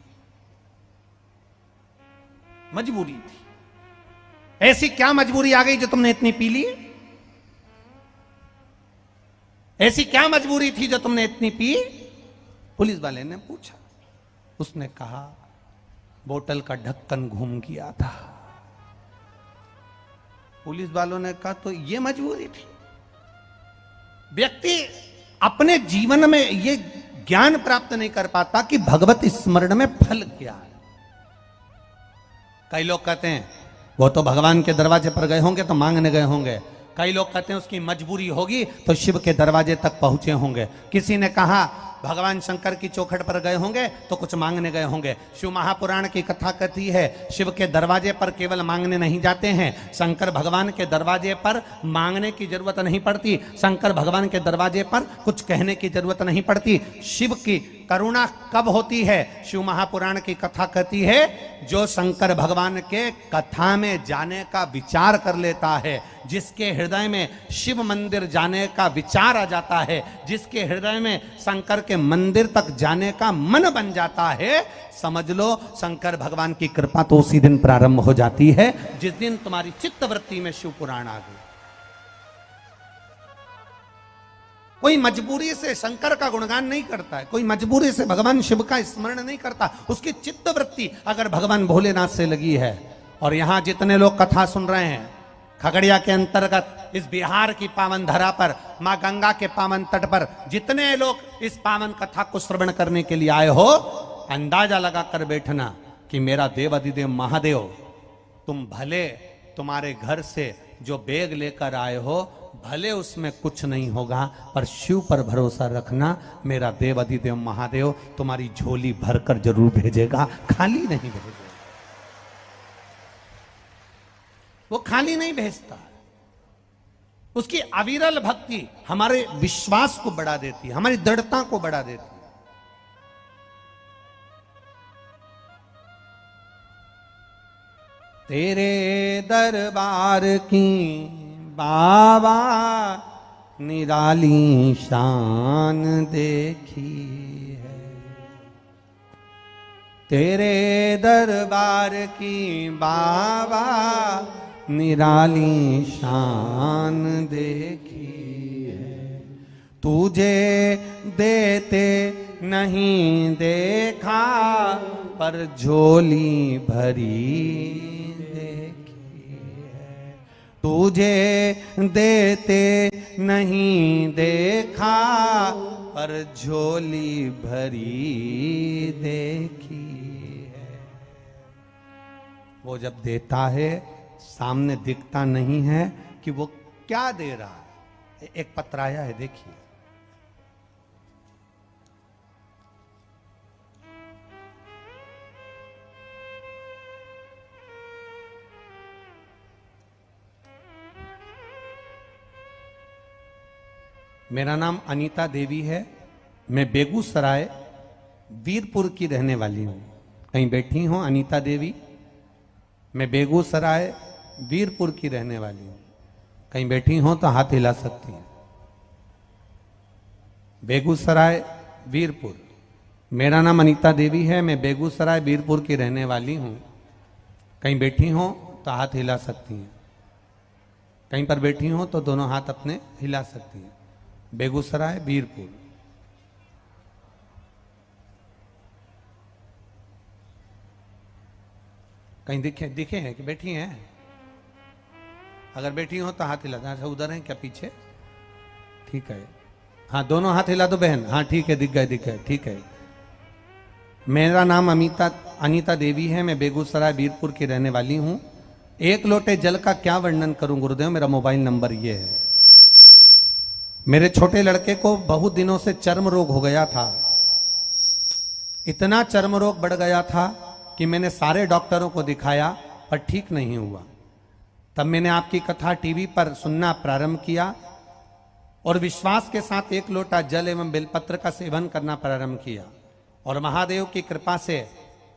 मजबूरी थी। ऐसी क्या मजबूरी आ गई जो तुमने इतनी पी ली? ऐसी क्या मजबूरी थी जो तुमने इतनी पी? पुलिस वाले ने पूछा। उसने कहा बोतल का ढक्कन घूम गया था। पुलिस वालों ने कहा तो ये मजबूरी थी? व्यक्ति अपने जीवन में ये ज्ञान प्राप्त नहीं कर पाता कि भगवत स्मरण में फल क्या है। कई लोग कहते हैं वो तो भगवान के दरवाजे पर गए होंगे तो मांगने गए होंगे। कई लोग कहते हैं उसकी मजबूरी होगी तो शिव के दरवाजे तक पहुंचे होंगे। किसी ने कहा भगवान शंकर की चौखट पर गए होंगे तो कुछ मांगने गए होंगे। शिव महापुराण की कथा कहती है शिव के दरवाजे पर केवल मांगने नहीं जाते हैं, शंकर भगवान के दरवाजे पर मांगने की जरूरत नहीं पड़ती, शंकर भगवान के दरवाजे पर कुछ कहने की जरूरत नहीं पड़ती। शिव की करुणा कब होती है? शिव महापुराण की कथा कहती है जो शंकर भगवान के कथा में जाने का विचार कर लेता है, जिसके हृदय में शिव मंदिर जाने का विचार आ जाता है, जिसके हृदय में शंकर के मंदिर तक जाने का मन बन जाता है, समझ लो शंकर भगवान की कृपा तो उसी दिन प्रारंभ हो जाती है जिस दिन तुम्हारी चित्तवृत्ति में शिव पुराण आ गई। कोई मजबूरी से शंकर का गुणगान नहीं करता है, कोई मजबूरी से भगवान शिव का स्मरण नहीं करता। उसकी चित्तवृत्ति अगर भगवान भोलेनाथ से लगी है। और यहां जितने लोग कथा सुन रहे हैं, खगड़िया के अंतर्गत इस बिहार की पावन धरा पर, मां गंगा के पावन तट पर जितने लोग इस पावन कथा को श्रवण करने के लिए आए हो, अंदाजा लगाकर बैठना कि मेरा देव अधिदेव महादेव, तुम भले तुम्हारे घर से जो बैग लेकर आए हो भले उसमें कुछ नहीं होगा, पर शिव पर भरोसा रखना, मेरा देव अधिदेव महादेव तुम्हारी झोली भरकर जरूर भेजेगा, खाली नहीं भेजेगा। वो खाली नहीं भेजता। उसकी अविरल भक्ति हमारे विश्वास को बढ़ा देती है, हमारी दृढ़ता को बढ़ा देती है। तेरे दरबार की बाबा निराली शान देखी है, तेरे दरबार की बाबा निराली शान देखी है। तुझे देते नहीं देखा पर झोली भरी देखी है। तुझे देते नहीं देखा पर झोली भरी देखी है। वो जब देता है सामने दिखता नहीं है कि वो क्या दे रहा है। एक पत्राया है, देखिए। मेरा नाम अनीता देवी है। मैं बेगूसराय वीरपुर की रहने वाली हूँ। कहीं बैठी हो अनीता देवी? मैं बेगूसराय वीरपुर की रहने वाली हूँ। कहीं बैठी हो तो हाथ हिला सकती हैं। बेगूसराय वीरपुर। मेरा नाम अनीता देवी है। मैं बेगूसराय वीरपुर की रहने वाली हूँ। कहीं बैठी हो तो हाथ हिला सकती हैं। कहीं पर बैठी हो तो दोनों हाथ अपने हिला सकती हैं। बेगूसराय वीरपुर। कहीं दिखे हैं कि बैठी हैं? अगर बैठी हो तो हाथ हिला। अच्छा, उधर हैं क्या पीछे? ठीक है, हाँ दोनों हाथ हिला दो बहन। हाँ ठीक है, दिख गए, ठीक है। मेरा नाम अनीता देवी है। मैं बेगूसराय वीरपुर की रहने वाली हूं। एक लोटे जल का क्या वर्णन करूं गुरुदेव। मेरा मोबाइल नंबर ये है। मेरे छोटे लड़के को बहुत दिनों से चर्म रोग हो गया था। इतना चर्म रोग बढ़ गया था कि मैंने सारे डॉक्टरों को दिखाया पर ठीक नहीं हुआ। तब मैंने आपकी कथा टीवी पर सुनना प्रारंभ किया और विश्वास के साथ एक लोटा जल एवं बेलपत्र का सेवन करना प्रारंभ किया। और महादेव की कृपा से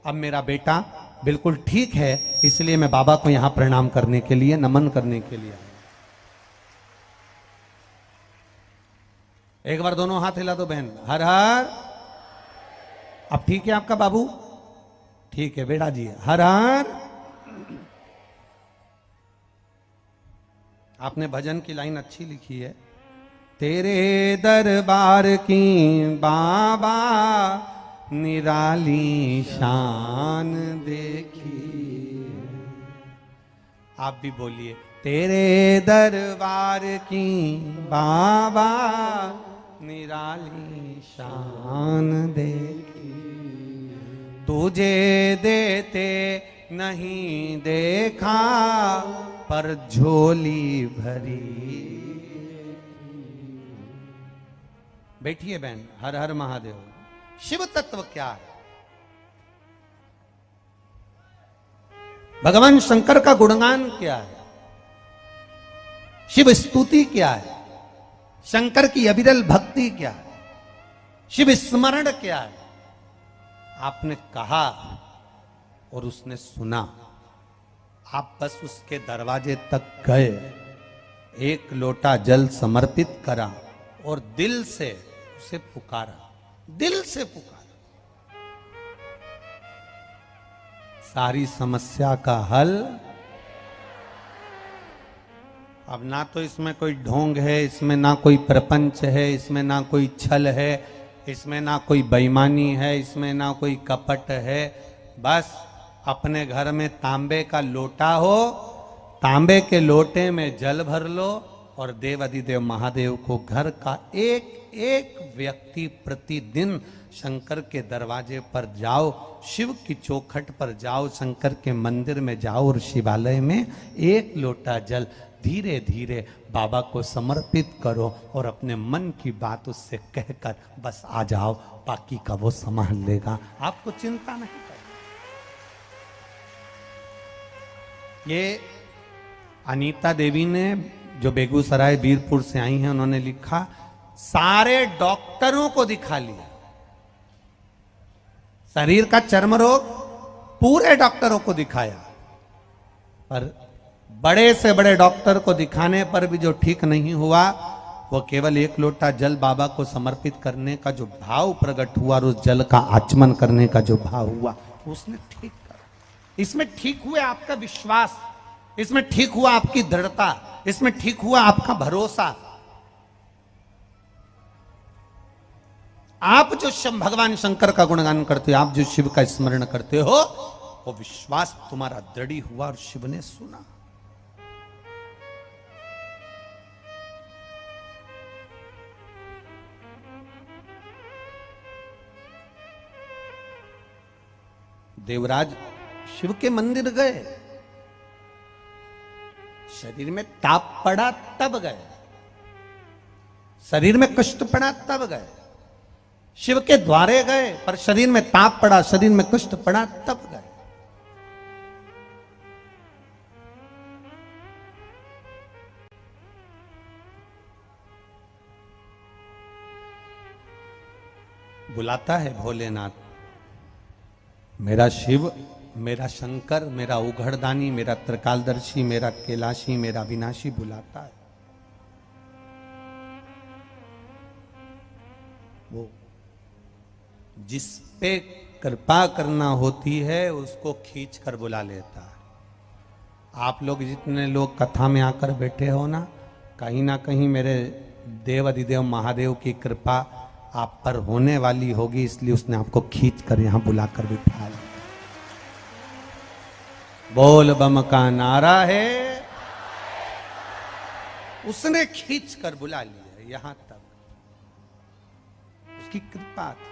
अब मेरा बेटा बिल्कुल ठीक है। इसलिए मैं बाबा को यहां प्रणाम करने के लिए, नमन करने के लिए। एक बार दोनों हाथ हिला दो बहन। हर हर। अब ठीक है आपका बाबू? ठीक है बेटा जी। हर हर। आपने भजन की लाइन अच्छी लिखी है। तेरे दरबार की बाबा निराली शान देखी। आप भी बोलिए। तेरे दरबार की बाबा निराली शान देखी। तुझे देते नहीं देखा पर झोली भरी। बैठिए बहन। हर हर महादेव। शिव तत्व क्या है? भगवान शंकर का गुणगान क्या है? शिव स्तुति क्या है? शंकर की अविरल भक्ति क्या है? शिव स्मरण क्या है? आपने कहा और उसने सुना। आप बस उसके दरवाजे तक गए, एक लोटा जल समर्पित करा और दिल से उसे पुकारा। दिल से पुकारा। सारी समस्या का हल। अब ना तो इसमें कोई ढोंग है, इसमें ना कोई प्रपंच है, इसमें ना कोई छल है, इसमें ना कोई बेईमानी है, इसमें ना कोई कपट है। बस अपने घर में तांबे का लोटा हो, तांबे के लोटे में जल भर लो और देव अधिदेव महादेव को घर का एक एक व्यक्ति प्रतिदिन शंकर के दरवाजे पर जाओ, शिव की चौखट पर जाओ, शंकर के मंदिर में जाओ और शिवालय में एक लोटा जल धीरे धीरे बाबा को समर्पित करो और अपने मन की बात उससे कहकर बस आ जाओ। बाकी का वो संभाल लेगा, आपको चिंता नहीं करनी। ये अनीता देवी ने, जो बेगूसराय वीरपुर से आई हैं, उन्होंने लिखा सारे डॉक्टरों को दिखा लिया। शरीर का चर्म रोग पूरे डॉक्टरों को दिखाया, पर बड़े से बड़े डॉक्टर को दिखाने पर भी जो ठीक नहीं हुआ, वो केवल एक लोटा जल बाबा को समर्पित करने का जो भाव प्रकट हुआ और उस जल का आचमन करने का जो भाव हुआ, उसने ठीक कर। इसमें ठीक हुए आपका विश्वास, इसमें ठीक हुआ आपकी दृढ़ता, इसमें ठीक हुआ आपका भरोसा। आप जो भगवान शंकर का गुणगान करते हो, आप जो शिव का स्मरण करते हो, वो विश्वास तुम्हारा दृढ़ हुआ और शिव ने सुना। देवराज शिव के मंदिर गए, शरीर में ताप पड़ा तब गए, शरीर में कष्ट पड़ा तब गए। शिव के द्वारे गए पर शरीर में ताप पड़ा, शरीर में कष्ट पड़ा तब गए। बुलाता है भोलेनाथ, मेरा शिव, मेरा शंकर, मेरा उघड़दानी, मेरा त्रिकालदर्शी, मेरा कैलाशी, मेरा विनाशी बुलाता है। वो जिस पे कृपा करना होती है उसको खींच कर बुला लेता है। आप लोग जितने लोग कथा में आकर बैठे हो ना कहीं मेरे देव अधिदेव महादेव की कृपा आप पर होने वाली होगी, इसलिए उसने आपको खींच कर यहां बुलाकर बिठा लिया। बोल बम का नारा है, उसने खींच कर बुला लिया यहां तक। उसकी कृपा थी,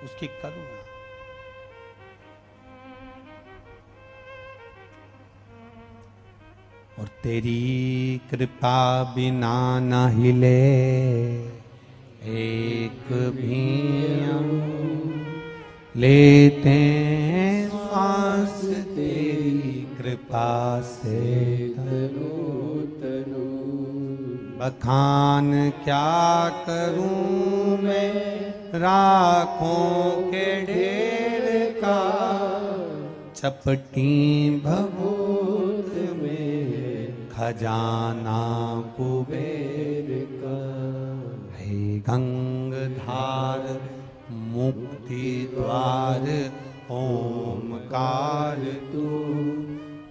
उसकी करुणा। और तेरी कृपा बिना न हिले एक भी लेते श्वास, तेरी कृपा से बखान क्या करूं मैं राखों के ढेर का, चपटी भभूत में खजाना कुबेर का। हे गंगधार मुक्ति द्वार ओमकार तू,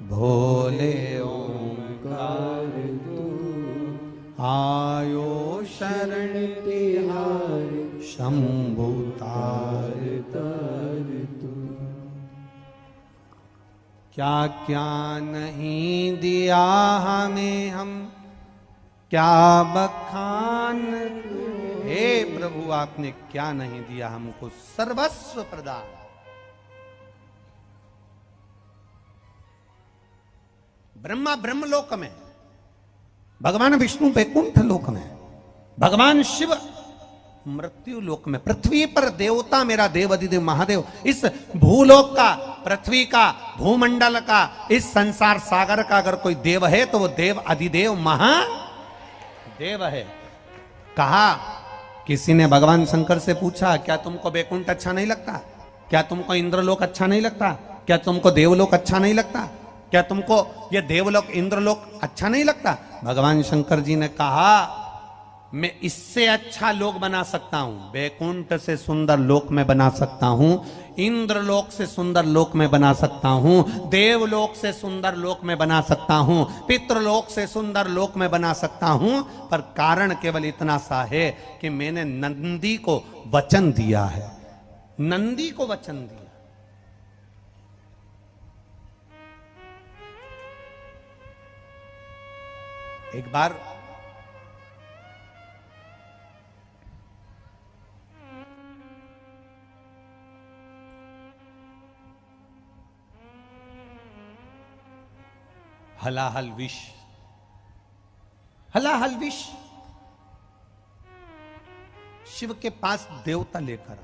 भोले ओमकार तू। आयो शरण तिहार शंभु तार तार तू। क्या क्या नहीं दिया हमें हम, क्या बखान। हे प्रभु आपने क्या नहीं दिया हमको, सर्वस्व प्रदान। ब्रह्मा ब्रह्मलोक में, भगवान विष्णु वैकुंठ लोक में, भगवान शिव मृत्यु लोक में। पृथ्वी पर देवता मेरा देव अधिदेव महादेव, इस भूलोक का, पृथ्वी का, भूमंडल का, इस संसार सागर का अगर कोई देव है तो वो देव अधिदेव महादेव है। कहा, किसी ने भगवान शंकर से पूछा, क्या तुमको वैकुंठ अच्छा नहीं लगता? क्या तुमको इंद्रलोक अच्छा नहीं लगता? क्या तुमको देवलोक अच्छा नहीं लगता? क्या तुमको ये देवलोक इंद्रलोक अच्छा नहीं लगता? भगवान शंकर जी ने कहा, मैं इससे अच्छा लोक बना सकता हूं, वैकुंठ से सुंदर लोक में बना सकता हूं, इंद्रलोक से सुंदर लोक में बना सकता हूं, देवलोक से सुंदर लोक में बना सकता हूं, पितृलोक से सुंदर लोक में बना सकता हूं, पर कारण केवल इतना सा है कि मैंने नंदी को वचन दिया है। नंदी को वचन दिया। एक बार हलाहल विष, हलाहल विष शिव के पास देवता लेकर आ गए।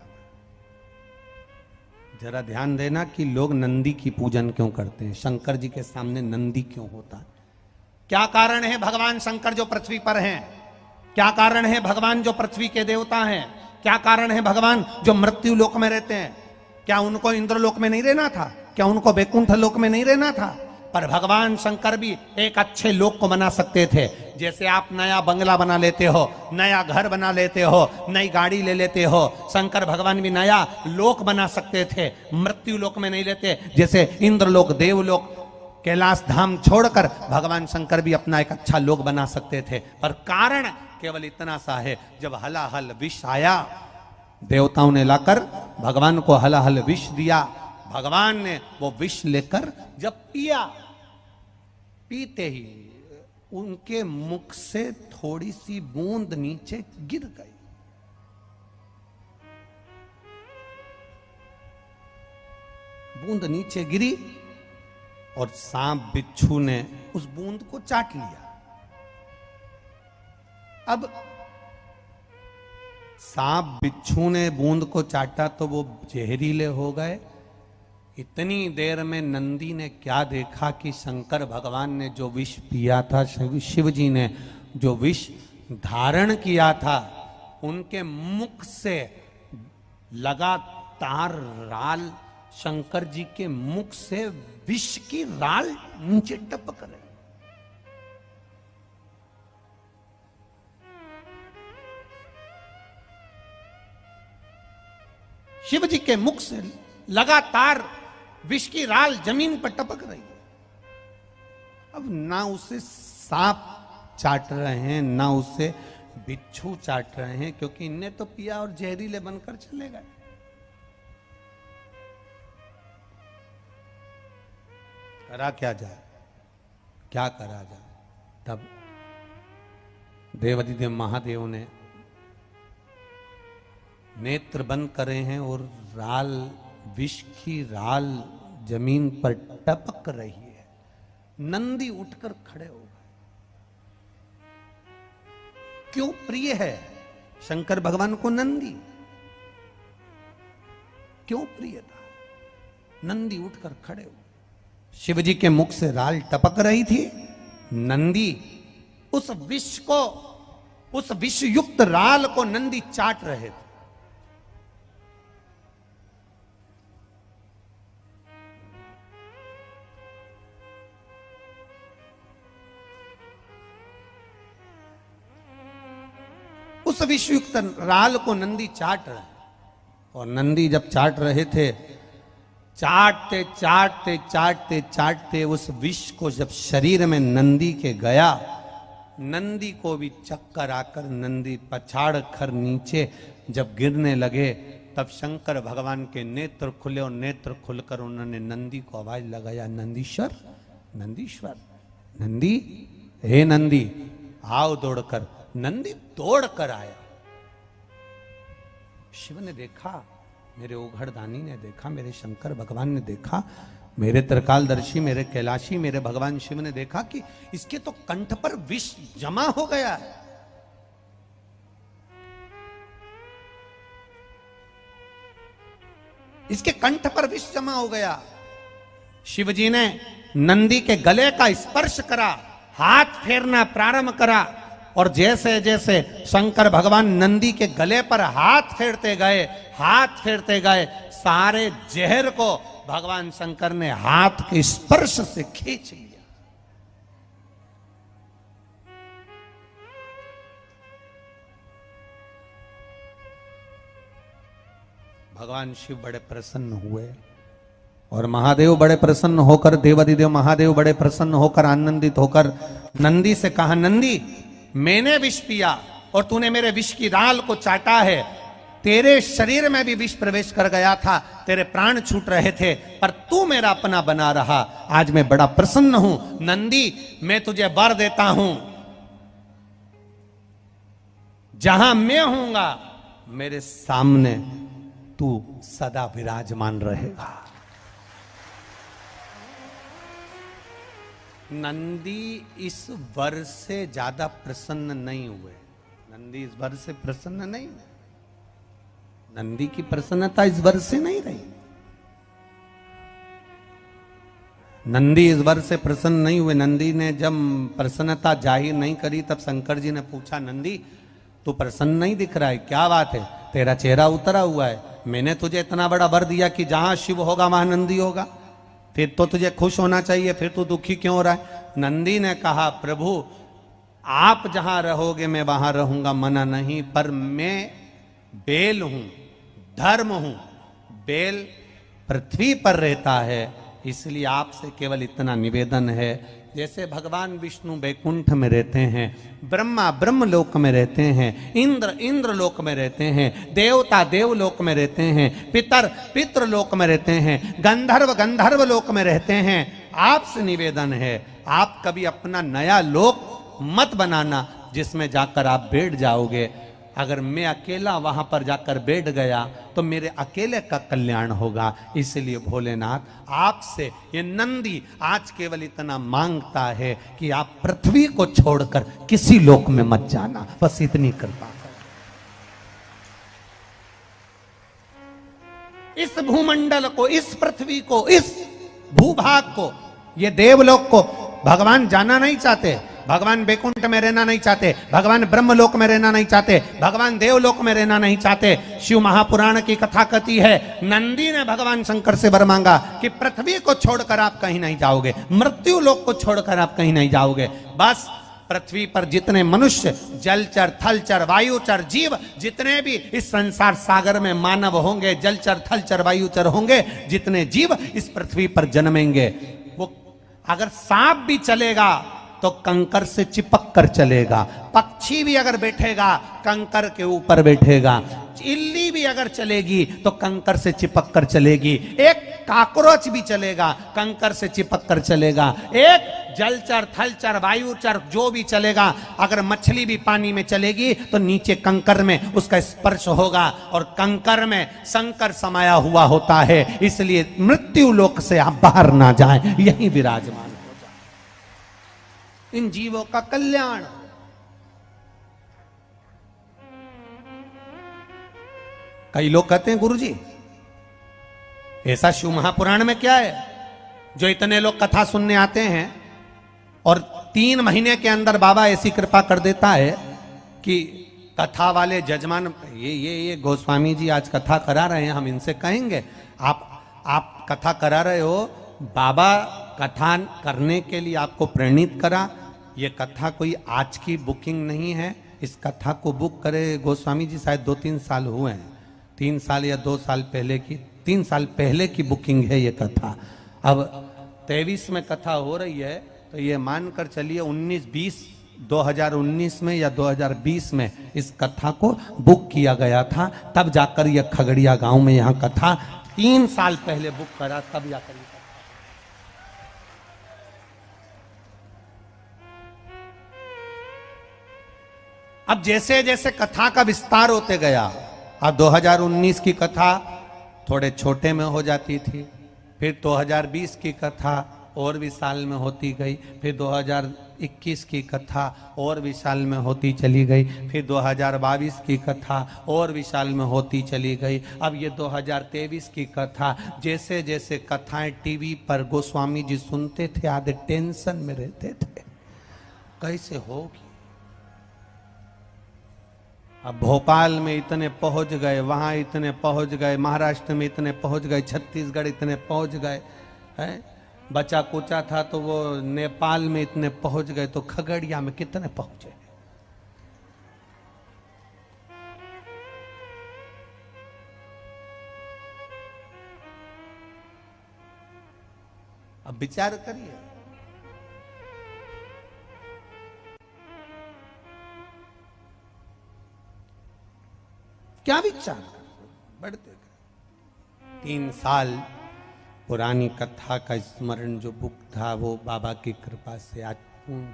जरा ध्यान देना कि लोग नंदी की पूजन क्यों करते हैं, शंकर जी के सामने नंदी क्यों होता है, क्या कारण है? भगवान शंकर जो पृथ्वी पर हैं, क्या कारण है? भगवान जो पृथ्वी के देवता हैं, क्या कारण है? भगवान जो मृत्यु लोक में रहते हैं, क्या उनको इंद्रलोक में नहीं रहना था? क्या उनको वैकुंठ लोक में नहीं रहना था? पर भगवान शंकर भी एक अच्छे लोक को बना सकते थे। जैसे आप नया बंगला बना लेते हो, नया घर बना लेते हो, नई गाड़ी ले लेते हो, शंकर भगवान भी नया लोक बना सकते थे, मृत्यु लोक में नहीं लेते। जैसे इंद्रलोक, देवलोक, कैलाश धाम छोड़कर भगवान शंकर भी अपना एक अच्छा लोक बना सकते थे, पर कारण केवल इतना सा है, जब हलाहल विष आया, देवताओं ने लाकर भगवान को हलाहल विष दिया, भगवान ने वो विष लेकर जब पिया, पीते ही उनके मुख से थोड़ी सी बूंद नीचे गिर गई। बूंद नीचे गिरी और सांप बिच्छू ने उस बूंद को चाट लिया। अब सांप बिच्छू ने बूंद को चाटा तो वो जहरीले हो गए। इतनी देर में नंदी ने क्या देखा कि शंकर भगवान ने जो विष पिया था, शिव जी ने जो विष धारण किया था, उनके मुख से लगातार राल, शंकर जी के मुख से विष की राल नीचे टपक रही। शिव जी के मुख से लगातार विष की राल जमीन पर टपक रही है। अब ना उसे सांप चाट रहे हैं, ना उसे बिच्छू चाट रहे हैं, क्योंकि इनने तो पिया और जहरीले बनकर चले गए। करा क्या जाए, क्या करा जाए? तब देवाधिदेव महादेव ने नेत्र बंद करे हैं और राल, विष की राल जमीन पर टपक रही है। नंदी उठकर खड़े हो गए। क्यों प्रिय है शंकर भगवान को नंदी? क्यों प्रिय था? नंदी उठकर खड़े हो। शिव जी के मुख से राल टपक रही थी। नंदी उस विष को, उस विष युक्त राल को नंदी चाट रहे थे। उस विषयुक्त राल को नंदी चाट रहे, और नंदी जब चाट रहे थे, चाटते चाटते चाटते चाटते उस विष को जब शरीर में नंदी के गया, नंदी को भी चक्कर आकर नंदी पछाड़ कर नीचे जब गिरने लगे, तब शंकर भगवान के नेत्र खुले और नेत्र खुलकर उन्होंने नंदी को आवाज लगाया, नंदीश्वर, नंदीश्वर, नंदी, हे नंदी आओ दौड़कर। नंदी दौड़कर आया। शिव ने देखा, मेरे ओघड़दानी ने देखा, मेरे शंकर भगवान ने देखा, मेरे त्रिकालदर्शी, मेरे कैलाशी, मेरे भगवान शिव ने देखा कि इसके तो कंठ पर विष जमा हो गया है। इसके कंठ पर विष जमा हो गया। शिव जी ने नंदी के गले का स्पर्श करा, हाथ फेरना प्रारंभ करा, और जैसे जैसे शंकर भगवान नंदी के गले पर हाथ फेरते गए, हाथ फेरते गए, सारे जहर को भगवान शंकर ने हाथ के स्पर्श से खींच लिया। भगवान शिव बड़े प्रसन्न हुए और महादेव बड़े प्रसन्न होकर, देवाधिदेव महादेव बड़े प्रसन्न होकर, आनंदित होकर नंदी से कहा, नंदी मैंने विष पिया और तूने मेरे विष की राल को चाटा है। तेरे शरीर में भी विष प्रवेश कर गया था, तेरे प्राण छूट रहे थे, पर तू मेरा अपना बना रहा। आज मैं बड़ा प्रसन्न हूं। नंदी, मैं तुझे वर देता हूं, जहां मैं होऊंगा मेरे सामने तू सदा विराजमान रहेगा। नंदी इस वर से ज्यादा प्रसन्न नहीं हुए। नंदी इस वर से प्रसन्न नहीं हुए। नंदी की प्रसन्नता इस वर से नहीं रही। नंदी इस वर से प्रसन्न नहीं हुए। नंदी ने जब प्रसन्नता जाहिर नहीं करी, तब शंकर जी ने पूछा, नंदी तू प्रसन्न नहीं दिख रहा है, क्या बात है? तेरा चेहरा उतरा हुआ है। मैंने तुझे इतना बड़ा वर दिया कि जहां शिव होगा वहां नंदी होगा, फिर तो तुझे खुश होना चाहिए, फिर तू दुखी क्यों हो रहा है? नंदी ने कहा, प्रभु आप जहां रहोगे मैं वहां रहूंगा, मना नहीं, पर मैं बेल हूं, धर्म हूं। बेल पृथ्वी पर रहता है इसलिए आपसे केवल इतना निवेदन है, जैसे भगवान विष्णु वैकुंठ में रहते हैं, ब्रह्मा ब्रह्मलोक में रहते हैं, इंद्र इंद्रलोक में रहते हैं, देवता देवलोक में रहते हैं, पितर पितृलोक में रहते हैं, गंधर्व गंधर्व लोक में रहते हैं, आपसे निवेदन है आप कभी अपना नया लोक मत बनाना जिसमें जाकर आप बैठ जाओगे। अगर मैं अकेला वहां पर जाकर बैठ गया तो मेरे अकेले का कल्याण होगा। इसलिए भोलेनाथ आपसे ये नंदी आज केवल इतना मांगता है कि आप पृथ्वी को छोड़कर किसी लोक में मत जाना, बस इतनी कृपा कर। इस भूमंडल को, इस पृथ्वी को, इस भूभाग को, ये देवलोक को भगवान जाना नहीं चाहते, भगवान वैकुंठ में रहना नहीं चाहते, भगवान ब्रह्मलोक में रहना नहीं चाहते, भगवान देवलोक में रहना नहीं चाहते। शिव महापुराण की कथा कहती है नंदी ने भगवान शंकर से वर मांगा कि पृथ्वी को छोड़कर आप कहीं नहीं जाओगे, मृत्यु लोक को छोड़कर आप कहीं नहीं जाओगे। बस पृथ्वी पर जितने मनुष्य, जलचर थलचर वायुचर जीव, जितने भी इस संसार सागर में मानव होंगे, जलचर थलचर वायुचर होंगे, जितने जीव इस पृथ्वी पर जन्मेंगे, वो अगर सांप भी चलेगा तो कंकर से चिपक कर चलेगा, पक्षी भी अगर बैठेगा कंकर के ऊपर बैठेगा, इल्ली भी अगर चलेगी तो कंकर से चिपक कर चलेगी, एक काकरोच भी चलेगा कंकर से चिपक कर चलेगा, एक जलचर थलचर वायुचर जो भी चलेगा, अगर मछली भी पानी में चलेगी तो नीचे कंकर में उसका स्पर्श होगा और कंकर में शंकर समाया हुआ होता है। इसलिए मृत्यु लोक से आप बाहर ना जाएं, यही विराजमान इन जीवों का कल्याण। कई लोग कहते हैं गुरुजी ऐसा शिव महापुराण में क्या है जो इतने लोग कथा सुनने आते हैं और 3 महीने के अंदर बाबा ऐसी कृपा कर देता है कि कथा वाले जजमान, ये गोस्वामी जी आज कथा करा रहे हैं, हम इनसे कहेंगे आप कथा करा रहे हो, बाबा कथा करने के लिए आपको प्रेरित करा। ये कथा कोई आज की बुकिंग नहीं है, इस कथा को बुक करे गोस्वामी जी शायद 2-3 साल हुए हैं, 3 साल या 2 साल पहले की, 3 साल पहले की बुकिंग है ये कथा। अब 23 में कथा हो रही है तो ये मानकर चलिए 2019 में या 2020 में इस कथा को बुक किया गया था, तब जाकर यह खगड़िया गांव में यहाँ कथा 3 साल पहले बुक करा, तब जाकर अब जैसे जैसे कथा का विस्तार होते गया, अब 2019 की कथा थोड़े छोटे में हो जाती थी, फिर 2020 की कथा और विशाल में होती गई, फिर 2021 की कथा और विशाल में होती चली गई, फिर 2022 की कथा और विशाल में होती चली गई, अब ये 2023 की कथा। जैसे जैसे कथाएं टीवी पर गोस्वामी जी सुनते थे, आधे टेंशन में रहते थे कैसे होगी। अब भोपाल में इतने पहुंच गए, वहां इतने पहुंच गए, महाराष्ट्र में इतने पहुंच गए, छत्तीसगढ़ इतने पहुंच गए हैं, बचा कुचा था तो वो नेपाल में इतने पहुंच गए, तो खगड़िया में कितने पहुंचे। अब विचार करिए, क्या विचार बढ़ते। 3 साल पुरानी कथा का स्मरण जो बुक था वो बाबा की कृपा से आज पूर्ण हुआ।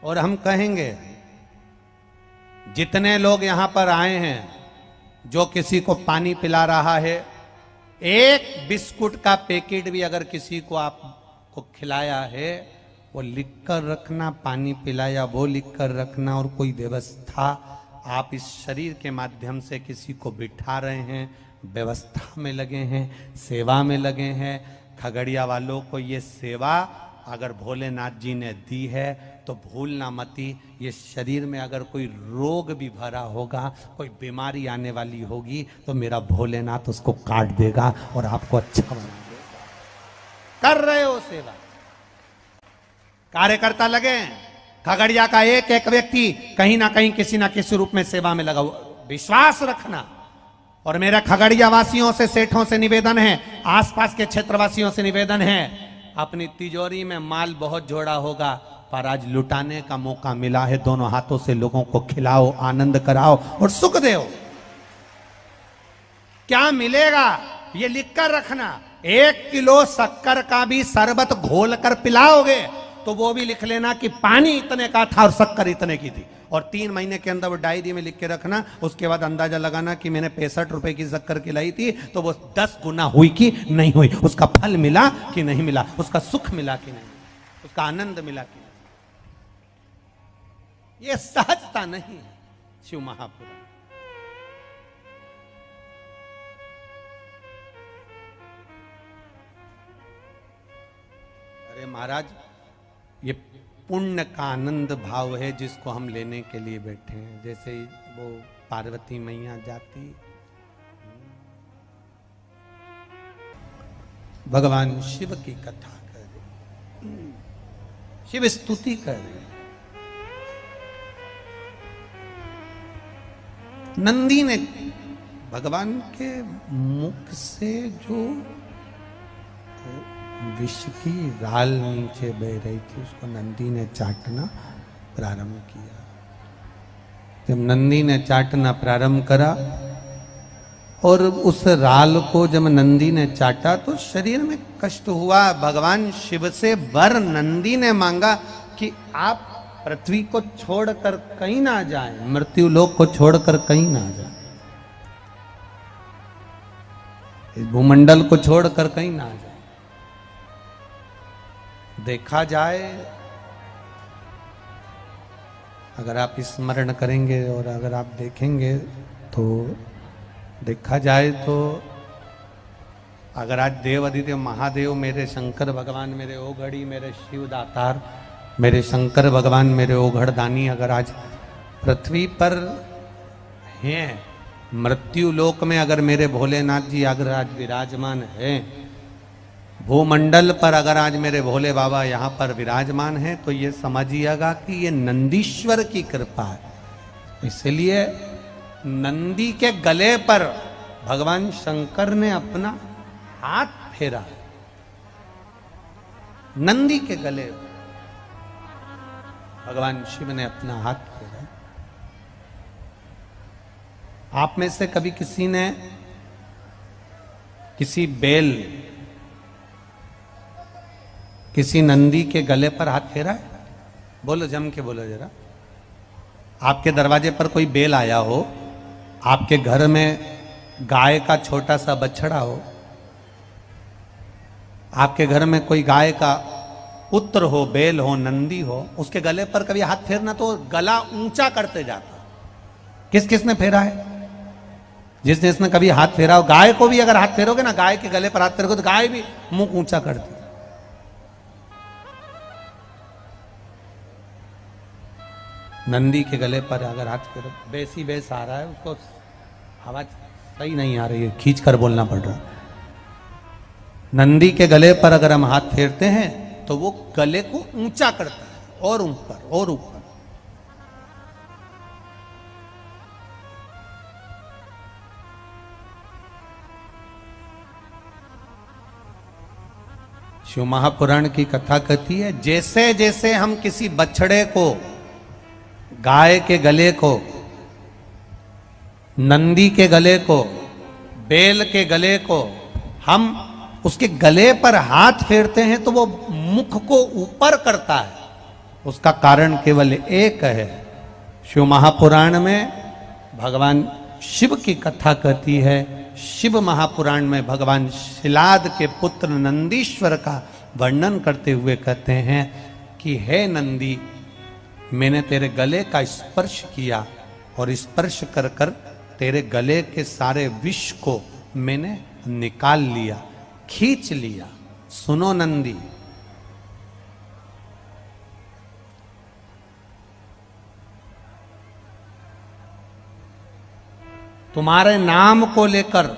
और हम कहेंगे जितने लोग यहां पर आए हैं, जो किसी को पानी पिला रहा है, एक बिस्कुट का पैकेट भी अगर किसी को आपको खिलाया है, वो लिखकर रखना, पानी पिलाया वो लिखकर रखना। और कोई व्यवस्था आप इस शरीर के माध्यम से किसी को बिठा रहे हैं, व्यवस्था में लगे हैं, सेवा में लगे हैं। खगड़िया वालों को ये सेवा अगर भोलेनाथ जी ने दी है तो भूलना मती। ये शरीर में अगर कोई रोग भी भरा होगा, कोई बीमारी आने वाली होगी, तो मेरा भोलेनाथ उसको काट देगा और आपको अच्छा बना देगा। कर रहे हो सेवा, कार्यकर्ता लगे, खगड़िया का एक व्यक्ति कहीं ना कहीं किसी ना किसी रूप में सेवा में लगा हुआ। विश्वास रखना, और मेरा खगड़िया वासियों से, सेठों से निवेदन है, आसपास के क्षेत्रवासियों से निवेदन है, अपनी तिजोरी में माल बहुत जोड़ा होगा, पर आज लुटाने का मौका मिला है, दोनों हाथों से लोगों को खिलाओ, आनंद कराओ और सुख दो। क्या मिलेगा ये लिखकर रखना। 1 किलो शक्कर का भी शरबत घोल कर पिलाओगे तो वो भी लिख लेना कि पानी इतने का था और शक्कर इतने की थी, और 3 महीने के अंदर वो डायरी में लिख के रखना। उसके बाद अंदाजा लगाना कि मैंने 65 रुपए की शक्कर खिलाई थी तो वो 10 गुना हुई कि नहीं हुई, उसका फल मिला कि नहीं मिला, उसका सुख मिला कि नहीं, उसका आनंद मिला कि नहीं। ये सहजता नहीं है शिव महापुराण। अरे महाराज, ये पुण्य का आनंद भाव है जिसको हम लेने के लिए बैठे हैं। जैसे वो पार्वती मैया जाती, भगवान शिव की कथा कर रहे, शिव स्तुति कर रहे। नंदी ने भगवान के मुख से जो विष की राल नीचे बह रही थी उसको नंदी ने चाटना प्रारंभ किया। जब नंदी ने चाटना प्रारंभ करा और उस राल को जब नंदी ने चाटा तो शरीर में कष्ट हुआ। भगवान शिव से वर नंदी ने मांगा कि आप पृथ्वी को छोड़कर कहीं ना जाएं, मृत्यु लोक को छोड़कर कहीं ना जाएं, इस भूमंडल को छोड़कर कहीं ना जाएं। देखा जाए, अगर आप स्मरण करेंगे और अगर आप देखेंगे तो देखा जाए तो अगर आज देव अधिदेव महादेव, मेरे शंकर भगवान, मेरे ओघड़ी, मेरे शिव दातार, मेरे शंकर भगवान, मेरे ओघड़दानी अगर आज पृथ्वी पर हैं, मृत्यु लोक में अगर मेरे भोलेनाथ जी अगर आज विराजमान हैं, भूमंडल पर अगर आज मेरे भोले बाबा यहाँ पर विराजमान हैं, तो ये समझिएगा कि ये नंदीश्वर की कृपा है। इसलिए नंदी के गले पर भगवान शंकर ने अपना हाथ फेरा, नंदी के गले भगवान शिव ने अपना हाथ फेरा। आप में से कभी किसी ने किसी बेल, किसी नंदी के गले पर हाथ फेरा है? बोलो, जम के बोलो जरा। आपके दरवाजे पर कोई बेल आया हो, आपके घर में गाय का छोटा सा बछड़ा हो, आपके घर में कोई गाय का पुत्र हो, बेल हो, नंदी हो, उसके गले पर कभी हाथ फेरना तो गला ऊंचा करते जाता। किस किस ने फेरा है? जिस जिसने कभी हाथ फेरा हो। गाय को भी अगर हाथ फेरोगे ना, गाय के गले पर हाथ फेरोगे तो गाय भी मुंह ऊंचा करती। नंदी के गले पर अगर हाथ फेरो, बेसी बेस आ रहा है, उसको आवाज सही नहीं आ रही है, खींच कर बोलना पड़ रहा। नंदी के गले पर अगर हम हाथ फेरते हैं तो वो गले को ऊंचा करता है, और ऊपर और ऊपर। शिव महापुराण की कथा कहती है, जैसे जैसे हम किसी बछड़े को, गाय के गले को, नंदी के गले को, बेल के गले को हम उसके गले पर हाथ फेरते हैं तो वो मुख को ऊपर करता है। उसका कारण केवल एक है। शिव महापुराण में भगवान शिव की कथा कहती है। शिव महापुराण में भगवान शिलाद के पुत्र नंदीश्वर का वर्णन करते हुए कहते हैं कि हे नंदी, मैंने तेरे गले का स्पर्श किया और स्पर्श कर कर तेरे गले के सारे विष को मैंने निकाल लिया, खींच लिया। सुनो नंदी, तुम्हारे नाम को लेकर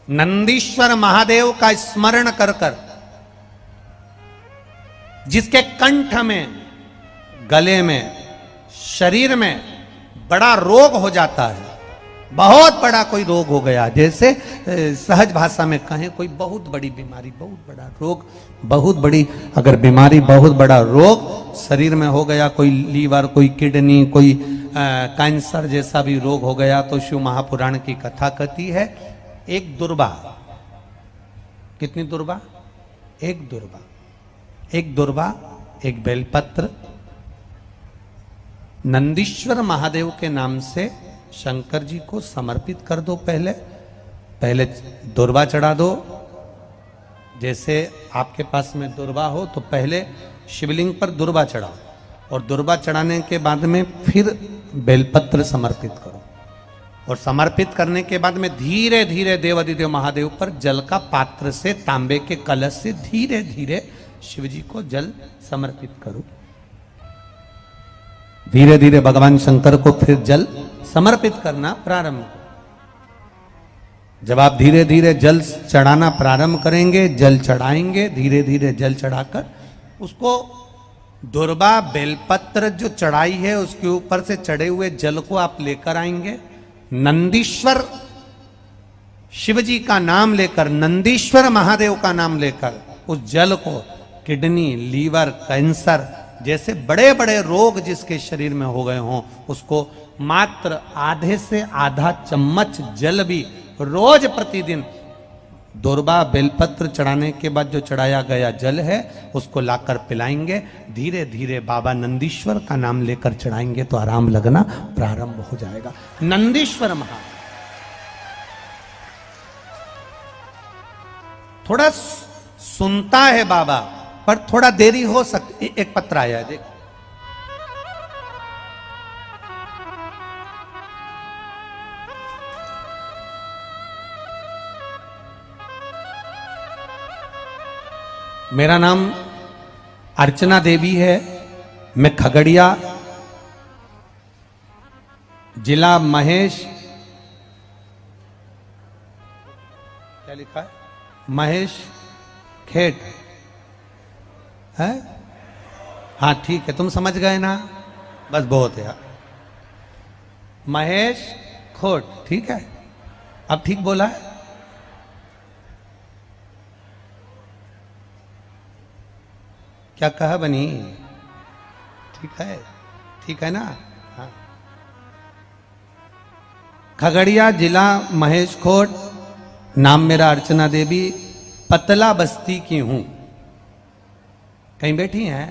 नंदीश्वर महादेव का स्मरण कर कर, जिसके कंठ में, गले में शरीर में बड़ा रोग हो जाता है, बहुत बड़ा कोई रोग हो गया, जैसे सहज भाषा में कहें कोई बहुत बड़ी बीमारी, बहुत बड़ा रोग, बहुत बड़ी अगर बीमारी, बहुत बड़ा रोग शरीर में हो गया, कोई लीवर, कोई किडनी, कोई कैंसर जैसा भी रोग हो गया, तो शिव महापुराण की कथा कहती है एक दुर्वा, कितनी दुर्वा? एक दुर्वा, एक दुर्वा, एक बेलपत्र नंदीश्वर महादेव के नाम से शंकर जी को समर्पित कर दो। पहले दुर्वा चढ़ा दो। जैसे आपके पास में दुर्वा हो तो पहले शिवलिंग पर दुर्वा चढ़ाओ, और दुर्वा चढ़ाने के बाद में फिर बेलपत्र समर्पित करो, और समर्पित करने के बाद में धीरे धीरे देवाधिदेव महादेव पर जल का पात्र से, तांबे के कलश से धीरे धीरे शिव जी को जल समर्पित करो। धीरे धीरे भगवान शंकर को फिर जल समर्पित करना प्रारंभ करो। जब आप धीरे धीरे जल चढ़ाना प्रारंभ करेंगे, जल चढ़ाएंगे, धीरे धीरे जल चढ़ाकर उसको दुर्वा बेलपत्र जो चढ़ाई है उसके ऊपर से चढ़े हुए जल को आप लेकर आएंगे। नंदीश्वर शिव जी का नाम लेकर, नंदीश्वर महादेव का नाम लेकर उस जल को किडनी, लीवर, कैंसर जैसे बड़े बड़े रोग जिसके शरीर में हो गए हों, उसको मात्र आधे से आधा चम्मच जल भी रोज प्रतिदिन दुर्वा बेलपत्र चढ़ाने के बाद जो चढ़ाया गया जल है उसको लाकर पिलाएंगे। धीरे धीरे बाबा नंदीश्वर का नाम लेकर चढ़ाएंगे तो आराम लगना प्रारंभ हो जाएगा। नंदीश्वर महादेव थोड़ा सुनता है बाबा, पर थोड़ा देरी हो सकती। एक पत्र आया है, देखो। मेरा नाम अर्चना देवी है, मैं खगड़िया, जिला महेश, क्या लिखा है? महेश खेट है। हाँ ठीक है, तुम समझ गए ना, बस बहुत है। महेश खोट, ठीक है, अब ठीक बोला है। क्या कहा बनी? ठीक है ना? हाँ। खगड़िया जिला महेश खोट, नाम मेरा अर्चना देवी, पतला बस्ती की हूं। कहीं बैठी हैं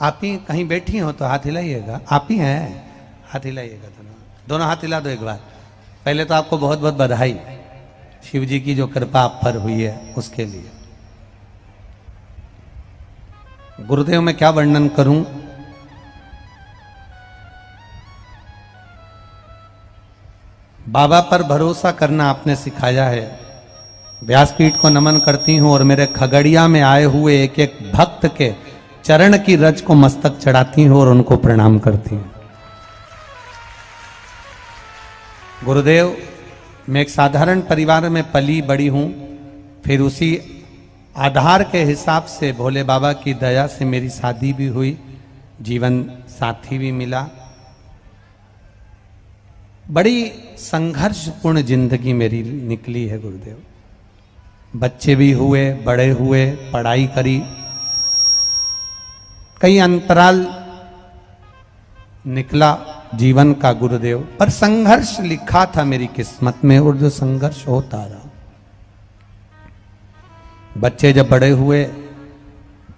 आप? ही कहीं बैठी हो तो हाथ हिलाइएगा। आप ही हैं? हाथ हिलाइएगा, दोनों हाथ हिला दो एक बार। पहले तो आपको बहुत बहुत बधाई, शिव जी की जो कृपा आप पर हुई है उसके लिए। गुरुदेव मैं क्या वर्णन करूं, बाबा पर भरोसा करना आपने सिखाया है। व्यासपीठ को नमन करती हूं और मेरे खगड़िया में आए हुए एक एक भक्त के चरण की रज को मस्तक चढ़ाती हूं और उनको प्रणाम करती हूं। गुरुदेव मैं एक साधारण परिवार में पली बड़ी हूं, फिर उसी आधार के हिसाब से भोले बाबा की दया से मेरी शादी भी हुई, जीवन साथी भी मिला। बड़ी संघर्षपूर्ण जिंदगी मेरी निकली है गुरुदेव। बच्चे भी हुए, बड़े हुए, पढ़ाई करी, कई अंतराल निकला जीवन का गुरुदेव, पर संघर्ष लिखा था मेरी किस्मत में और जो संघर्ष होता रहा। बच्चे जब बड़े हुए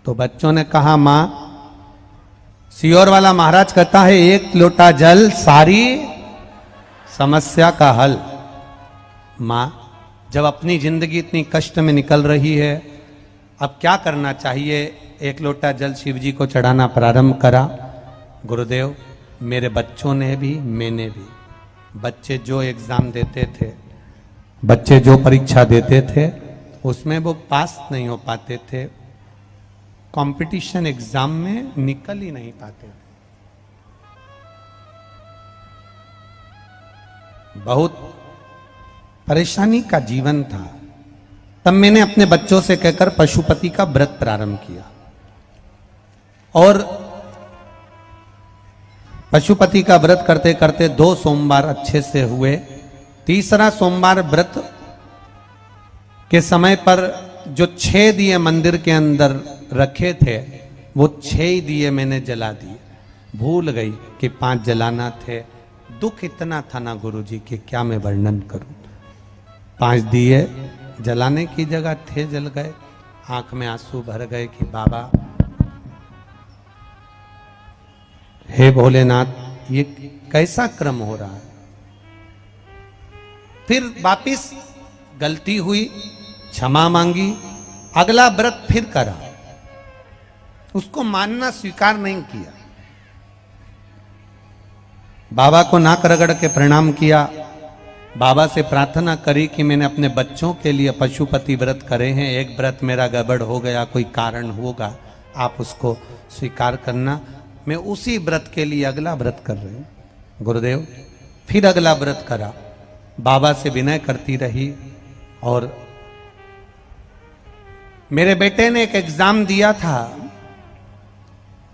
तो बच्चों ने कहा मां, सियोर वाला महाराज कहता है एक लोटा जल सारी समस्या का हल। मां जब अपनी जिंदगी इतनी कष्ट में निकल रही है, अब क्या करना चाहिए? एक लोटा जल शिव जी को चढ़ाना प्रारंभ करा। गुरुदेव मेरे बच्चों ने भी, मैंने भी, बच्चे जो एग्जाम देते थे, बच्चे जो परीक्षा देते थे उसमें वो पास नहीं हो पाते थे, कंपटीशन एग्जाम में निकल ही नहीं पाते थे। बहुत परेशानी का जीवन था। तब मैंने अपने बच्चों से कहकर पशुपति का व्रत प्रारंभ किया और पशुपति का व्रत करते करते 2 सोमवार अच्छे से हुए। तीसरा सोमवार व्रत के समय पर जो 6 दिए मंदिर के अंदर रखे थे वो 6 दिए मैंने जला दिए। भूल गई कि 5 जलाना थे। दुख इतना था ना गुरुजी कि क्या मैं वर्णन करूं। 5 दिए जलाने की जगह थे, जल गए। आंख में आंसू भर गए कि बाबा, हे भोलेनाथ, ये कैसा क्रम हो रहा है। फिर वापिस गलती हुई, क्षमा मांगी, अगला व्रत फिर करा। उसको मानना स्वीकार नहीं किया। बाबा को नाक रगड़ के प्रणाम किया। बाबा से प्रार्थना करी कि मैंने अपने बच्चों के लिए पशुपति व्रत करे हैं, एक व्रत मेरा गड़बड़ हो गया, कोई कारण होगा, आप उसको स्वीकार करना। मैं उसी व्रत के लिए अगला व्रत कर रही हूं। गुरुदेव फिर अगला व्रत करा। बाबा से विनय करती रही। और मेरे बेटे ने एक एग्जाम दिया था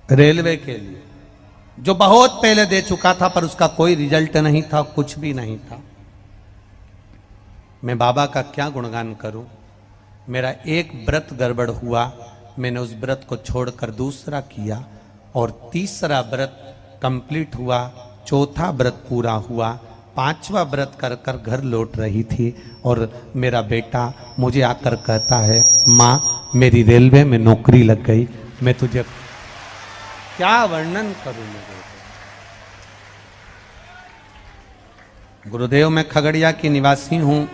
रेलवे के लिए, जो बहुत पहले दे चुका था, पर उसका कोई रिजल्ट नहीं था, कुछ भी नहीं था। मैं बाबा का क्या गुणगान करूं। मेरा एक व्रत गड़बड़ हुआ, मैंने उस व्रत को छोड़कर दूसरा किया और तीसरा व्रत कंप्लीट हुआ, चौथा व्रत पूरा हुआ, 5वां व्रत कर कर घर लौट रही थी और मेरा बेटा मुझे आकर कहता है, माँ मेरी रेलवे में नौकरी लग गई। मैं तुझे क्या वर्णन करूं। गुरुदेव मैं खगड़िया की निवासी हूं।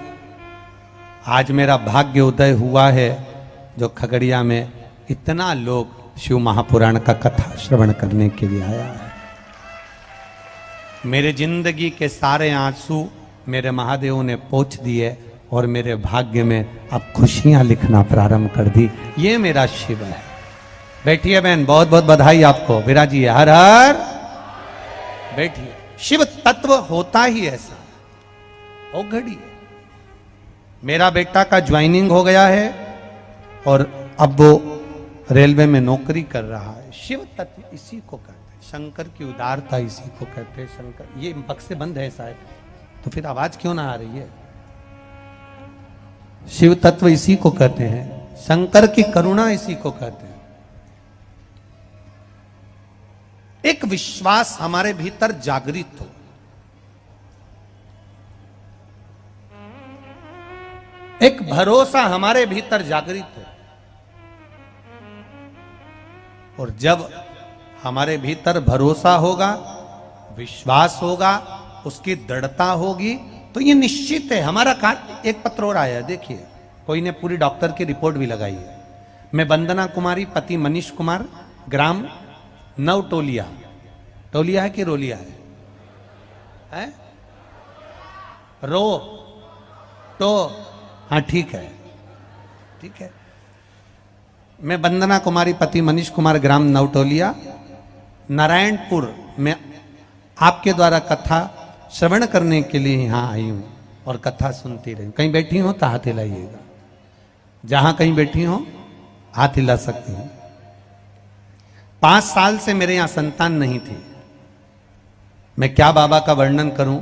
आज मेरा भाग्य उदय हुआ है जो खगड़िया में इतना लोग शिव महापुराण का कथा श्रवण करने के लिए आया है। मेरे जिंदगी के सारे आंसू मेरे महादेव ने पोंछ दिए और मेरे भाग्य में अब खुशियां लिखना प्रारंभ कर दी। ये मेरा शिव है। बैठिए बहन, बहुत बहुत बधाई आपको। विराजिए, हर हर। बैठिए। शिव तत्व होता ही ऐसा ओ घड़ी। मेरा बेटा का ज्वाइनिंग हो गया है और अब वो रेलवे में नौकरी कर रहा है। शिव तत्व इसी को कहते हैं, शंकर की उदारता इसी को कहते हैं। शंकर, ये बक्से बंद है शायद, तो फिर आवाज क्यों ना आ रही है। शिव तत्व इसी को कहते हैं, शंकर की करुणा इसी को कहते हैं। एक विश्वास हमारे भीतर जागृत हो, एक भरोसा हमारे भीतर जागृत हो, और जब हमारे भीतर भरोसा होगा, विश्वास होगा, उसकी दृढ़ता होगी, तो ये निश्चित है हमारा कार्य। एक पत्र और आया है, देखिए, कोई ने पूरी डॉक्टर की रिपोर्ट भी लगाई है। मैं वंदना कुमारी, पति मनीष कुमार, ग्राम नवटोलिया। टोलिया है कि रोलिया है? रो तो हाँ ठीक है, ठीक है। मैं वंदना कुमारी, पति मनीष कुमार, ग्राम नवटोलिया, नारायणपुर में आपके द्वारा कथा श्रवण करने के लिए यहाँ आई हूँ और कथा सुनती रही। कहीं बैठी हो तो हाथ हिलाइएगा, जहां कहीं बैठी हो हाथ हिला सकती हूँ। 5 साल से मेरे यहाँ संतान नहीं थी। मैं क्या बाबा का वर्णन करूं।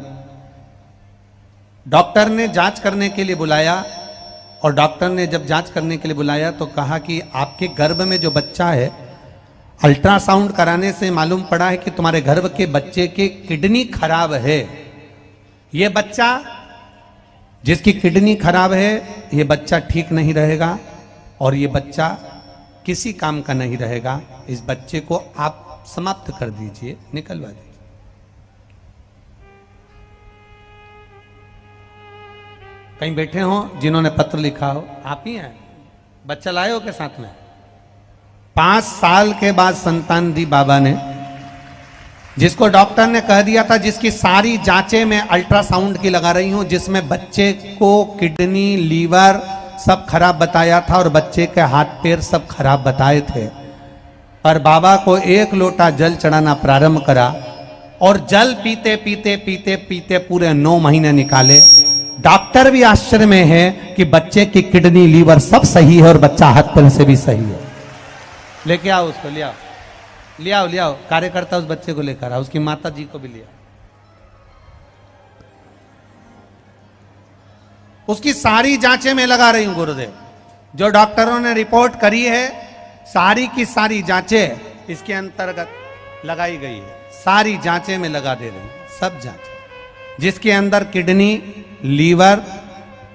डॉक्टर ने जांच करने के लिए बुलाया और डॉक्टर ने जब जांच करने के लिए बुलाया तो कहा कि आपके गर्भ में जो बच्चा है, अल्ट्रासाउंड कराने से मालूम पड़ा है कि तुम्हारे गर्भ के बच्चे की किडनी खराब है। ये बच्चा जिसकी किडनी खराब है, ये बच्चा ठीक नहीं रहेगा और ये बच्चा किसी काम का नहीं रहेगा। इस बच्चे को आप समाप्त कर दीजिए, निकलवा दीजिए। कहीं बैठे हो जिन्होंने पत्र लिखा हो, आप ही हैं। बच्चा लाए हो के साथ में। 5 साल के बाद संतान दी बाबा ने, जिसको डॉक्टर ने कह दिया था, जिसकी सारी जांचें मैं अल्ट्रासाउंड की लगा रही हूं, जिसमें बच्चे को किडनी, लीवर सब खराब बताया था और बच्चे के हाथ पैर सब खराब बताए थे। पर बाबा को 1 लोटा जल चढ़ाना प्रारंभ करा और जल पीते पीते पीते पीते पूरे 9 महीने निकाले। डॉक्टर भी आश्चर्य में है कि बच्चे की किडनी, लीवर सब सही है और बच्चा हाथ पैर से भी सही है। लेके आओ उसको, ले आओ। ले आओ कार्यकर्ता उस बच्चे को लेकर आओ, उसकी माता जी को भी लिया। उसकी सारी जांचें मैं लगा रही हूं गुरुदेव, जो डॉक्टरों ने रिपोर्ट करी है सारी की सारी जांचें इसके अंतर्गत लगाई गई है। सारी जांचें में लगा दे रही हूं, सब जांचें, जिसके अंदर किडनी, लीवर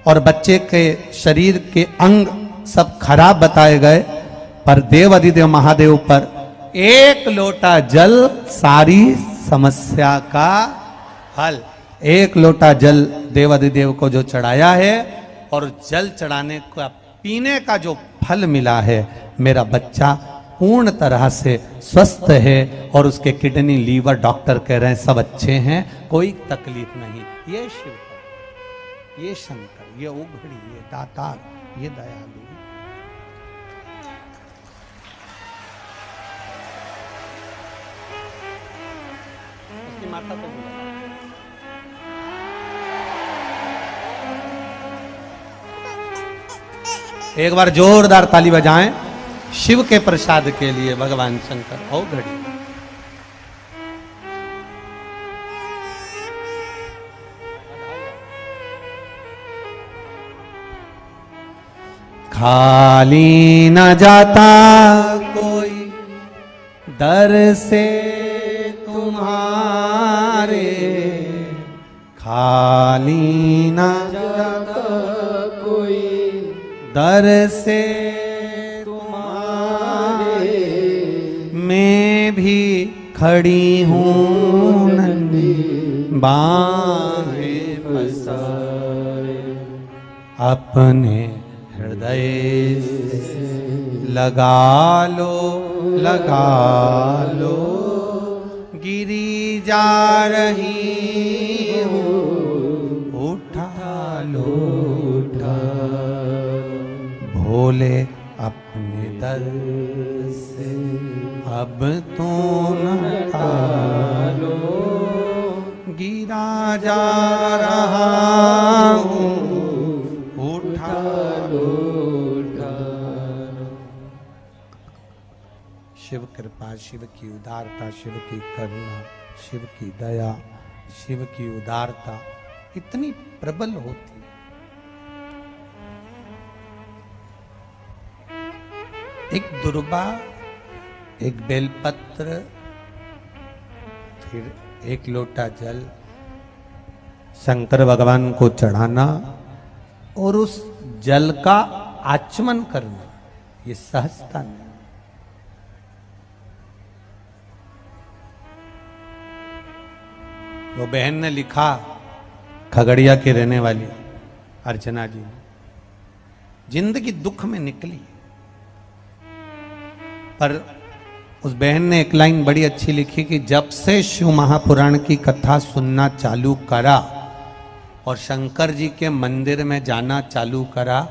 और बच्चे के शरीर के अंग सब खराब बताए गए, पर देव अधिदेव महादेव पर 1 लोटा जल सारी समस्या का हल। 1 लोटा जल देव अधिदेव को जो चढ़ाया है और जल चढ़ाने का पीने का जो फल मिला है, मेरा बच्चा पूर्ण तरह से स्वस्थ है और उसके किडनी, लीवर डॉक्टर कह रहे हैं सब अच्छे हैं, कोई तकलीफ नहीं। ये शिव, ये शंकर, ये उघड़ी, ये दातार, ये दयालु। उसकी माता को बोला, एक बार जोरदार ताली बजाएं शिव के प्रसाद के लिए, भगवान शंकर। ओ घड़ी, खाली न जाता कोई दर से तुम्हारे, खाली न जाता कोई दर से तुम्हारे, मैं भी खड़ी हूँ नंदी बाहें पसारे, अपने हृदय से लगा लो गिरी जा रही हूँ, उठा लो भोले अपने दर से, अब तो न टालो, गिरा जा रहा हूँ, उठा लो। शिव कृपा, शिव की उदारता, शिव की करुणा, शिव की दया, शिव की उदारता इतनी प्रबल होती है। एक दुर्बा, एक बेलपत्र, फिर 1 लोटा जल शंकर भगवान को चढ़ाना और उस जल का आचमन करना, ये सहजता नहीं। वो बहन ने लिखा, खगड़िया की रहने वाली अर्चना जी ने, जिंदगी दुख में निकली, पर उस बहन ने एक लाइन बड़ी अच्छी लिखी कि जब से शिव महापुराण की कथा सुनना चालू करा और शंकर जी के मंदिर में जाना चालू करा,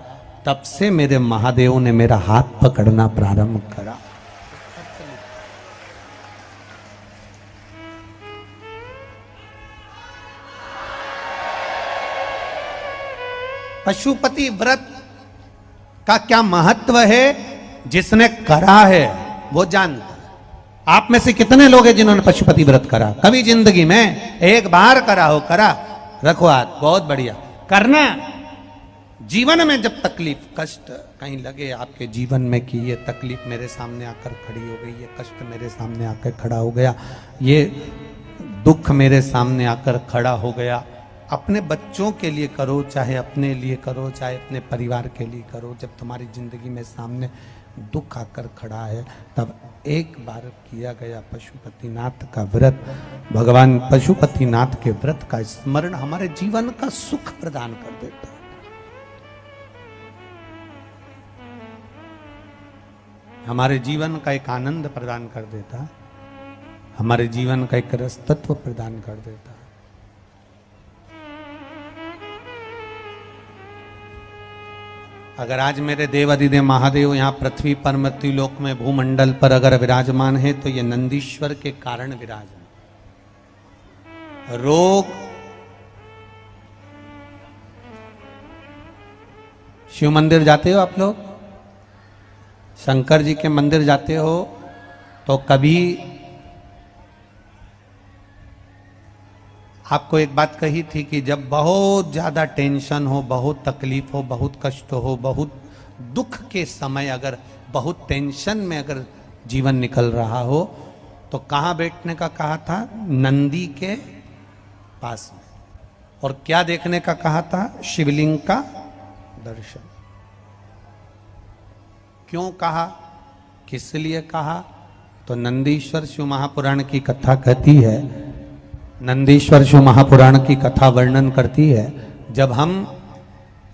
तब से मेरे महादेव ने मेरा हाथ पकड़ना प्रारंभ करा। पशुपति व्रत का क्या महत्व है, जिसने करा है वो जानता। आप में से कितने लोग हैं जिन्होंने पशुपति व्रत करा कभी जिंदगी में? एक बार करा हो, करा, रखो हाथ, बहुत बढ़िया। करना जीवन में जब तकलीफ, कष्ट कहीं लगे आपके जीवन में कि ये तकलीफ मेरे सामने आकर खड़ी हो गई, ये कष्ट मेरे सामने आकर खड़ा हो गया, ये दुख मेरे सामने आकर खड़ा हो गया, अपने बच्चों के लिए करो, चाहे अपने लिए करो, चाहे अपने परिवार के लिए करो। जब तुम्हारी जिंदगी में सामने दुख आकर खड़ा है, तब एक बार किया गया पशुपतिनाथ का व्रत, भगवान पशुपतिनाथ के व्रत का स्मरण हमारे जीवन का सुख प्रदान कर देता है। हमारे जीवन का एक आनंद प्रदान कर देता, हमारे जीवन का एक रस तत्व प्रदान कर देता। अगर आज मेरे देव अधिदेव महादेव यहाँ पृथ्वी पर, मृत्यु लोक में, भूमंडल पर अगर विराजमान है, तो ये नंदीश्वर के कारण विराजमान। रोग, शिव मंदिर जाते हो आप लोग, शंकर जी के मंदिर जाते हो, तो कभी आपको एक बात कही थी कि जब बहुत ज्यादा टेंशन हो, बहुत तकलीफ हो, बहुत कष्ट हो, बहुत दुख के समय अगर बहुत टेंशन में अगर जीवन निकल रहा हो तो कहां बैठने का कहा था? नंदी के पास में। और क्या देखने का कहा था? शिवलिंग का दर्शन। क्यों कहा, किस लिए कहा? तो नंदीश्वर शिव महापुराण की कथा कहती है, नंदीश्वर शिव महापुराण की कथा वर्णन करती है, जब हम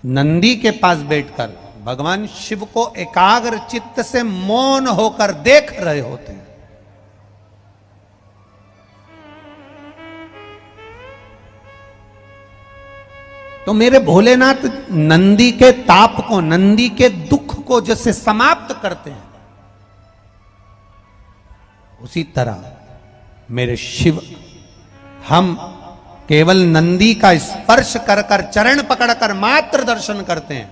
नंदी के पास बैठकर भगवान शिव को एकाग्र चित्त से मौन होकर देख रहे होते हैं, तो मेरे भोलेनाथ नंदी के ताप को, नंदी के दुख को जैसे समाप्त करते हैं, उसी तरह मेरे शिव, हम केवल नंदी का स्पर्श कर कर, चरण पकड़कर मात्र दर्शन करते हैं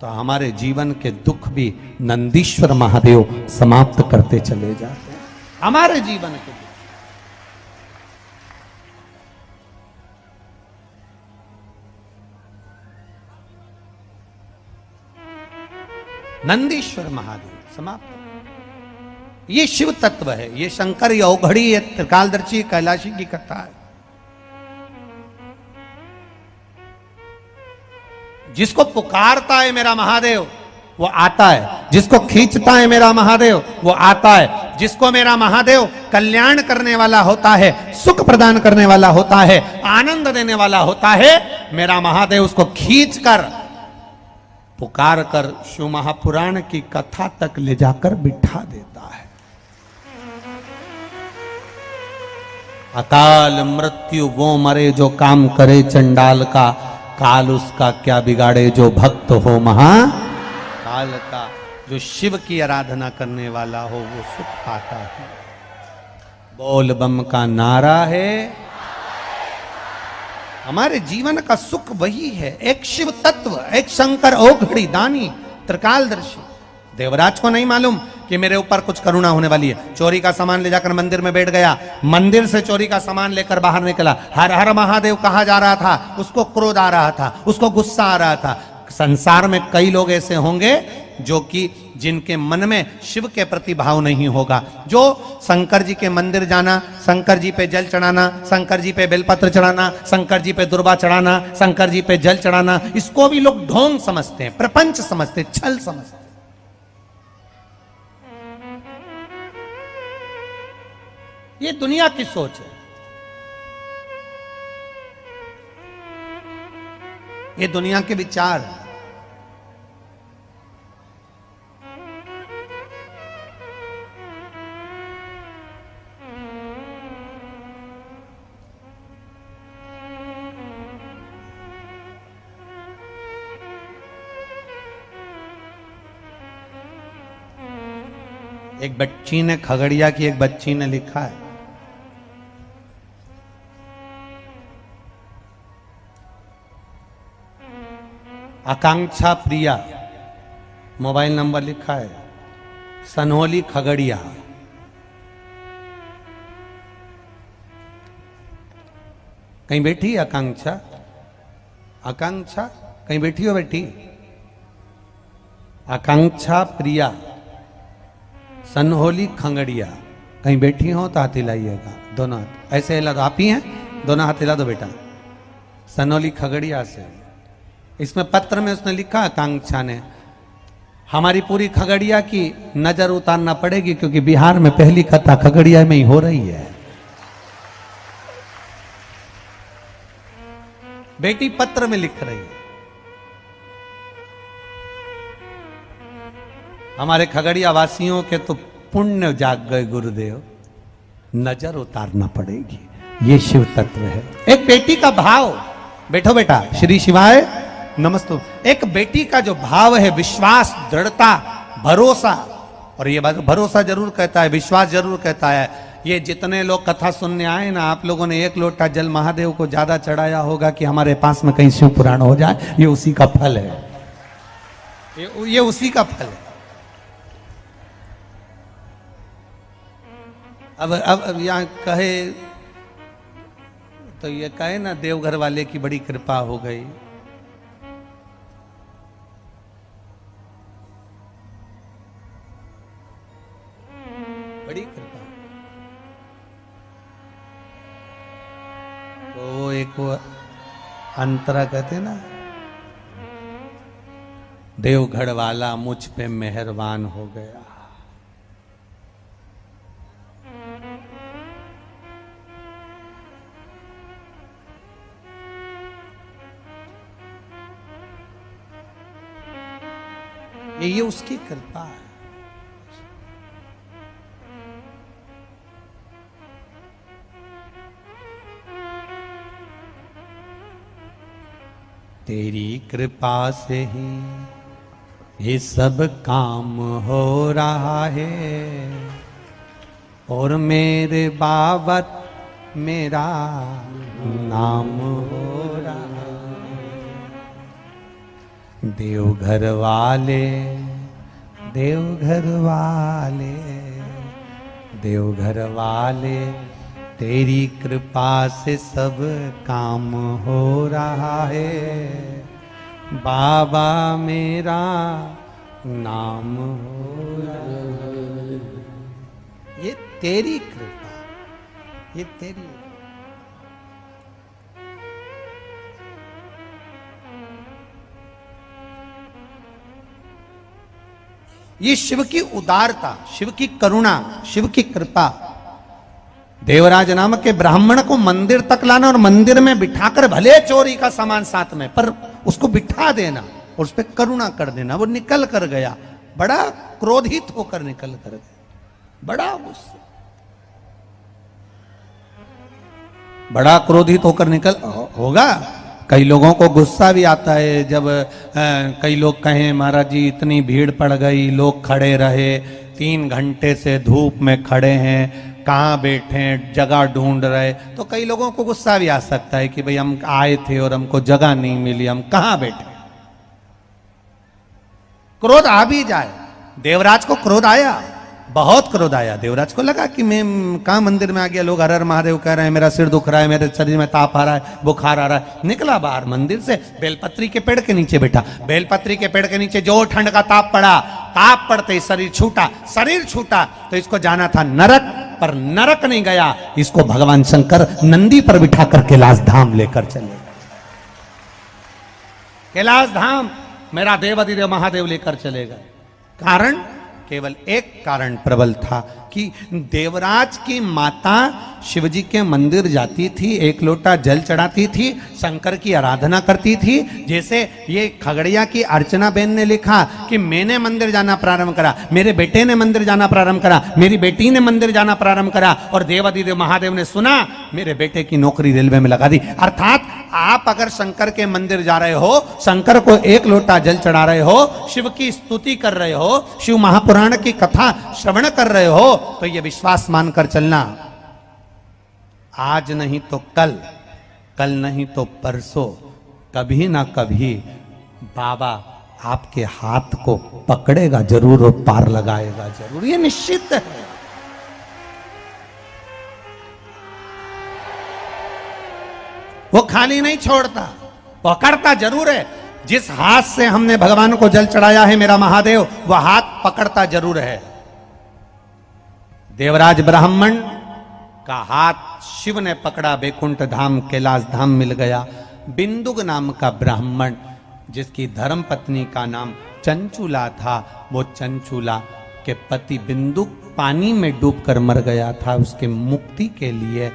तो हमारे जीवन के दुख भी नंदीश्वर महादेव समाप्त करते चले जाते हैं, हमारे जीवन के दुख। नंदीश्वर महादेव समाप्त। ये शिव तत्व है, ये शंकर, ये औघड़ी, ये त्रिकालदर्शी कैलाशी की कथा है। जिसको पुकारता है मेरा महादेव वो आता है, जिसको खींचता है मेरा महादेव वो आता है, जिसको मेरा महादेव कल्याण करने वाला होता है, सुख प्रदान करने वाला होता है, आनंद देने वाला होता है, मेरा महादेव उसको खींचकर, पुकार कर शिव महापुराण की कथा तक ले जाकर बिठा देता है। अकाल मृत्यु वो मरे जो काम करे चंडाल का, काल उसका क्या बिगाड़े जो भक्त हो महाकाल का। जो शिव की आराधना करने वाला हो वो सुख पाता है। बोल बम का नारा है, हमारे जीवन का सुख वही है, एक शिव तत्व, एक शंकर औघड़ी दानी त्रिकालदर्शी। देवराज को नहीं मालूम कि मेरे ऊपर कुछ करुणा होने वाली है, चोरी का सामान ले जाकर मंदिर में बैठ गया, मंदिर से चोरी का सामान लेकर बाहर निकला, हर हर महादेव कहा जा रहा था, उसको क्रोध आ रहा था, उसको गुस्सा आ रहा था। संसार में कई लोग ऐसे होंगे जो कि जिनके मन में शिव के प्रति भाव नहीं होगा, जो शंकर जी के मंदिर जाना, शंकर जी पे जल चढ़ाना, शंकर जी पे बेलपत्र चढ़ाना, शंकर जी पे दुर्बा चढ़ाना, शंकर जी पे जल चढ़ाना, इसको भी लोग ढोंग समझते हैं, प्रपंच समझते हैं, छल समझते हैं। ये दुनिया की सोच है, ये दुनिया के विचार है। एक बच्ची ने, खगड़िया की एक बच्ची ने लिखा है, आकांक्षा प्रिया, मोबाइल नंबर लिखा है, सनहोली खगड़िया। कहीं बैठी आकांक्षा? आकांक्षा कहीं बैठी हो? बैठी आकांक्षा प्रिया, सनहोली खगड़िया, कहीं बैठी हो तो हाथ हिलाइएगा, दोनों हाथ ऐसे हिला दो। आप ही हैं, दोनों हाथ हिला दो बेटा। सनहोली खगड़िया से, इसमें पत्र में उसने लिखा, आकांक्षा ने, हमारी पूरी खगड़िया की नजर उतारना पड़ेगी क्योंकि बिहार में पहली कथा खगड़िया में ही हो रही है। बेटी पत्र में लिख रही है, हमारे खगड़िया वासियों के तो पुण्य जाग गए गुरुदेव, नजर उतारना पड़ेगी। ये शिव तत्व है, एक बेटी का भाव। बैठो बेटा, श्री शिवाय नमस्तु। एक बेटी का जो भाव है, विश्वास, दृढ़ता, भरोसा, और ये बात भरोसा जरूर कहता है, विश्वास जरूर कहता है। ये जितने लोग कथा सुनने आए ना, आप लोगों ने एक लोटा जल महादेव को ज्यादा चढ़ाया होगा कि हमारे पास में कहीं शिव पुराण हो जाए, ये उसी का फल है, ये उसी का फल है। अब यहाँ कहे तो ये कहे ना देवघर वाले की बड़ी कृपा हो गई। बड़ी कृपा। तो एक वो अंतरा कहते ना, देवघर वाला मुझ पे मेहरबान हो गया। ये उसकी कृपा है। तेरी कृपा से ही ये सब काम हो रहा है, और मेरे बाबत मेरा नाम हो रहा है। देवघर वाले, देवघर वाले, देवघर वाले, तेरी कृपा से सब काम हो रहा है। बाबा मेरा नाम हो रहा है। ये तेरी कृपा, ये तेरी। ये शिव की उदारता, शिव की करुणा, शिव की कृपा। देवराज नामक के ब्राह्मण को मंदिर तक लाना और मंदिर में बिठाकर, भले चोरी का सामान साथ में, पर उसको बिठा देना और उस पर करुणा कर देना। वो निकल कर गया, बड़ा क्रोधित होकर निकल कर गया, बड़ा गुस्सा, बड़ा क्रोधित होकर निकल होगा। कई लोगों को गुस्सा भी आता है जब कई लोग कहें महाराज जी इतनी भीड़ पड़ गई, लोग खड़े रहे, 3 घंटे से धूप में खड़े हैं, कहाँ बैठे, जगह ढूंढ रहे। तो कई लोगों को गुस्सा भी आ सकता है कि भाई हम आए थे और हमको जगह नहीं मिली, हम कहाँ बैठे। क्रोध आ भी जाए, देवराज को क्रोध आया, बहुत क्रोध आया। देवराज को लगा कि मैं कहाँ मंदिर में आ गया, लोग हर हर महादेव कह रहे हैं, मेरा सिर दुख रहा है, मेरे शरीर में ताप आ रहा है, बुखार आ रहा है। निकला बाहर मंदिर से, बेलपत्री के पेड़ के नीचे बैठा। बेलपत्री के पेड़ के नीचे जो ठंड का ताप पड़ा, ताप पड़ते ही शरीर छूटा, शरीर छूटा तो इसको जाना था नरक, पर नरक नहीं गया, इसको भगवान शंकर नंदी पर बिठा कर कैलाश धाम लेकर चले। कैलाश धाम मेरा देवाधिदेव महादेव लेकर चले गए। कारण, केवल एक कारण प्रबल था कि देवराज की माता शिवजी के मंदिर जाती थी, 1 लोटा जल चढ़ाती थी, शंकर की आराधना करती थी। जैसे ये खगड़िया की अर्चना बेन ने लिखा कि मैंने मंदिर जाना प्रारंभ करा, मेरे बेटे ने मंदिर जाना प्रारंभ करा, मेरी बेटी ने मंदिर जाना प्रारंभ करा, और देवाधिदेव महादेव ने सुना, मेरे बेटे की नौकरी रेलवे में लगा दी। अर्थात आप अगर शंकर के मंदिर जा रहे हो, शंकर को 1 लोटा जल चढ़ा रहे हो, शिव की स्तुति कर रहे हो, शिव महापुराण की कथा श्रवण कर रहे हो, तो यह विश्वास मानकर चलना, आज नहीं तो कल, कल नहीं तो परसों, कभी ना कभी बाबा आपके हाथ को पकड़ेगा जरूर और पार लगाएगा जरूर, ये निश्चित है। वो खाली नहीं छोड़ता, पकड़ता जरूर है। जिस हाथ से हमने भगवान को जल चढ़ाया है मेरा महादेव, वह हाथ पकड़ता जरूर है। देवराज ब्राह्मण का हाथ शिव ने पकड़ा, बैकुंठ धाम कैलाश धाम मिल गया। बिंदुक नाम का ब्राह्मण, जिसकी धर्म पत्नी का नाम चंचूला था, वो चंचूला के पति बिंदुक पानी में डूबकर मर गया था। उसके मुक्ति के लिए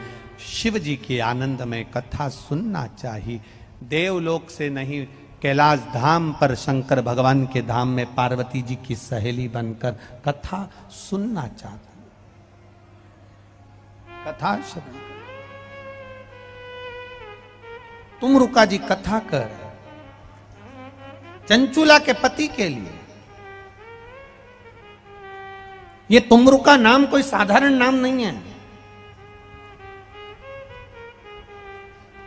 शिव जी की आनंदमय कथा सुनना चाहिए। देवलोक से नहीं, कैलाश धाम पर शंकर भगवान के धाम में पार्वती जी की सहेली बनकर कथा सुनना चाहता, कथा श्रवण। तुम रुका जी कथा कर, चंचूला के पति के लिए। ये तुमरु का नाम कोई साधारण नाम नहीं है।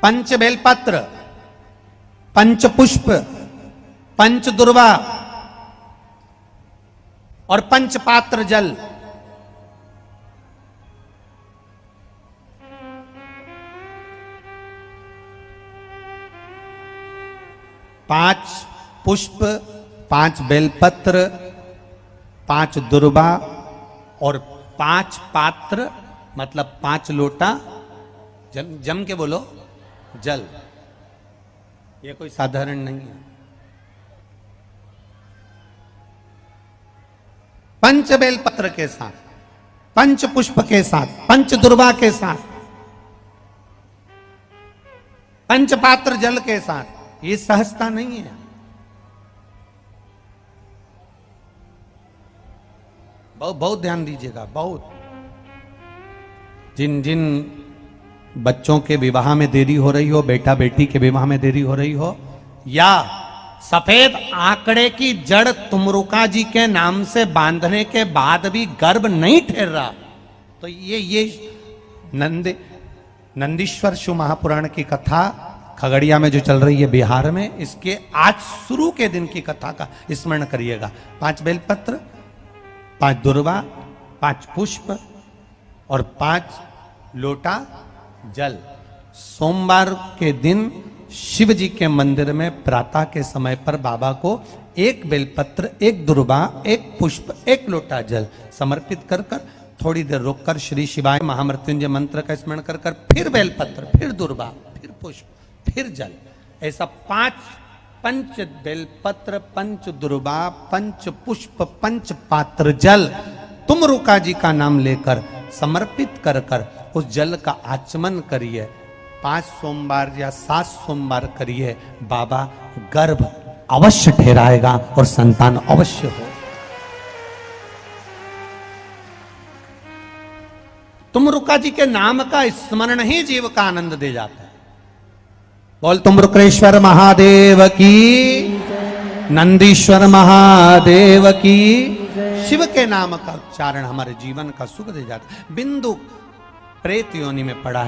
पंच बेलपत्र, पंच पुष्प, पंच दुर्वा और पंच पात्र जल, 5 पुष्प, 5 बेलपत्र, 5 दुर्वा और 5 पात्र, मतलब 5 लोटा जम के बोलो जल। ये कोई साधारण नहीं है। 5 बेलपत्र के साथ, 5 पुष्प के साथ, 5 दुर्वा के साथ, 5 पात्र जल के साथ, ये सहजता नहीं है। बहुत बहुत ध्यान दीजिएगा। बहुत जिन जिन बच्चों के विवाह में देरी हो रही हो, बेटा बेटी के विवाह में देरी हो रही हो, या सफेद आंकड़े की जड़ तुमरुका जी के नाम से बांधने के बाद भी गर्भ नहीं ठहर रहा, तो ये नंदीश्वर शिव महापुराण की कथा खगड़िया में जो चल रही है बिहार में, इसके आज शुरू के दिन की कथा का स्मरण करिएगा। 5 बेलपत्र, 5 दुर्वा, 5 पुष्प और 5 लोटा जल। सोमवार के दिन शिव जी के मंदिर में प्रातः के समय पर बाबा को 1 बेलपत्र, 1 दुर्वा, 1 पुष्प, 1 लोटा जल समर्पित कर कर थोड़ी देर रोककर श्री शिवाय महामृत्युंजय मंत्र का स्मरण कर कर फिर बेलपत्र, फिर दुर्वा, फिर पुष्प, फिर जल, ऐसा 5 बेलपत्र, 5 दुर्वा, 5 पुष्प, 5 पात्र जल तुमरुका जी का नाम लेकर समर्पित कर कर उस जल का आचमन करिए। 5 सोमवार या 7 सोमवार करिए, बाबा गर्भ अवश्य ठहराएगा और संतान अवश्य हो। तुमरुका जी के नाम का स्मरण ही जीव का आनंद दे जाता है। बोल तुमरुकेश्वर महादेव की, नंदीश्वर महादेव की। शिव के नाम का उच्चारण हमारे जीवन का सुख दे जाता है। बिंदु प्रेत योनि में पड़ा है।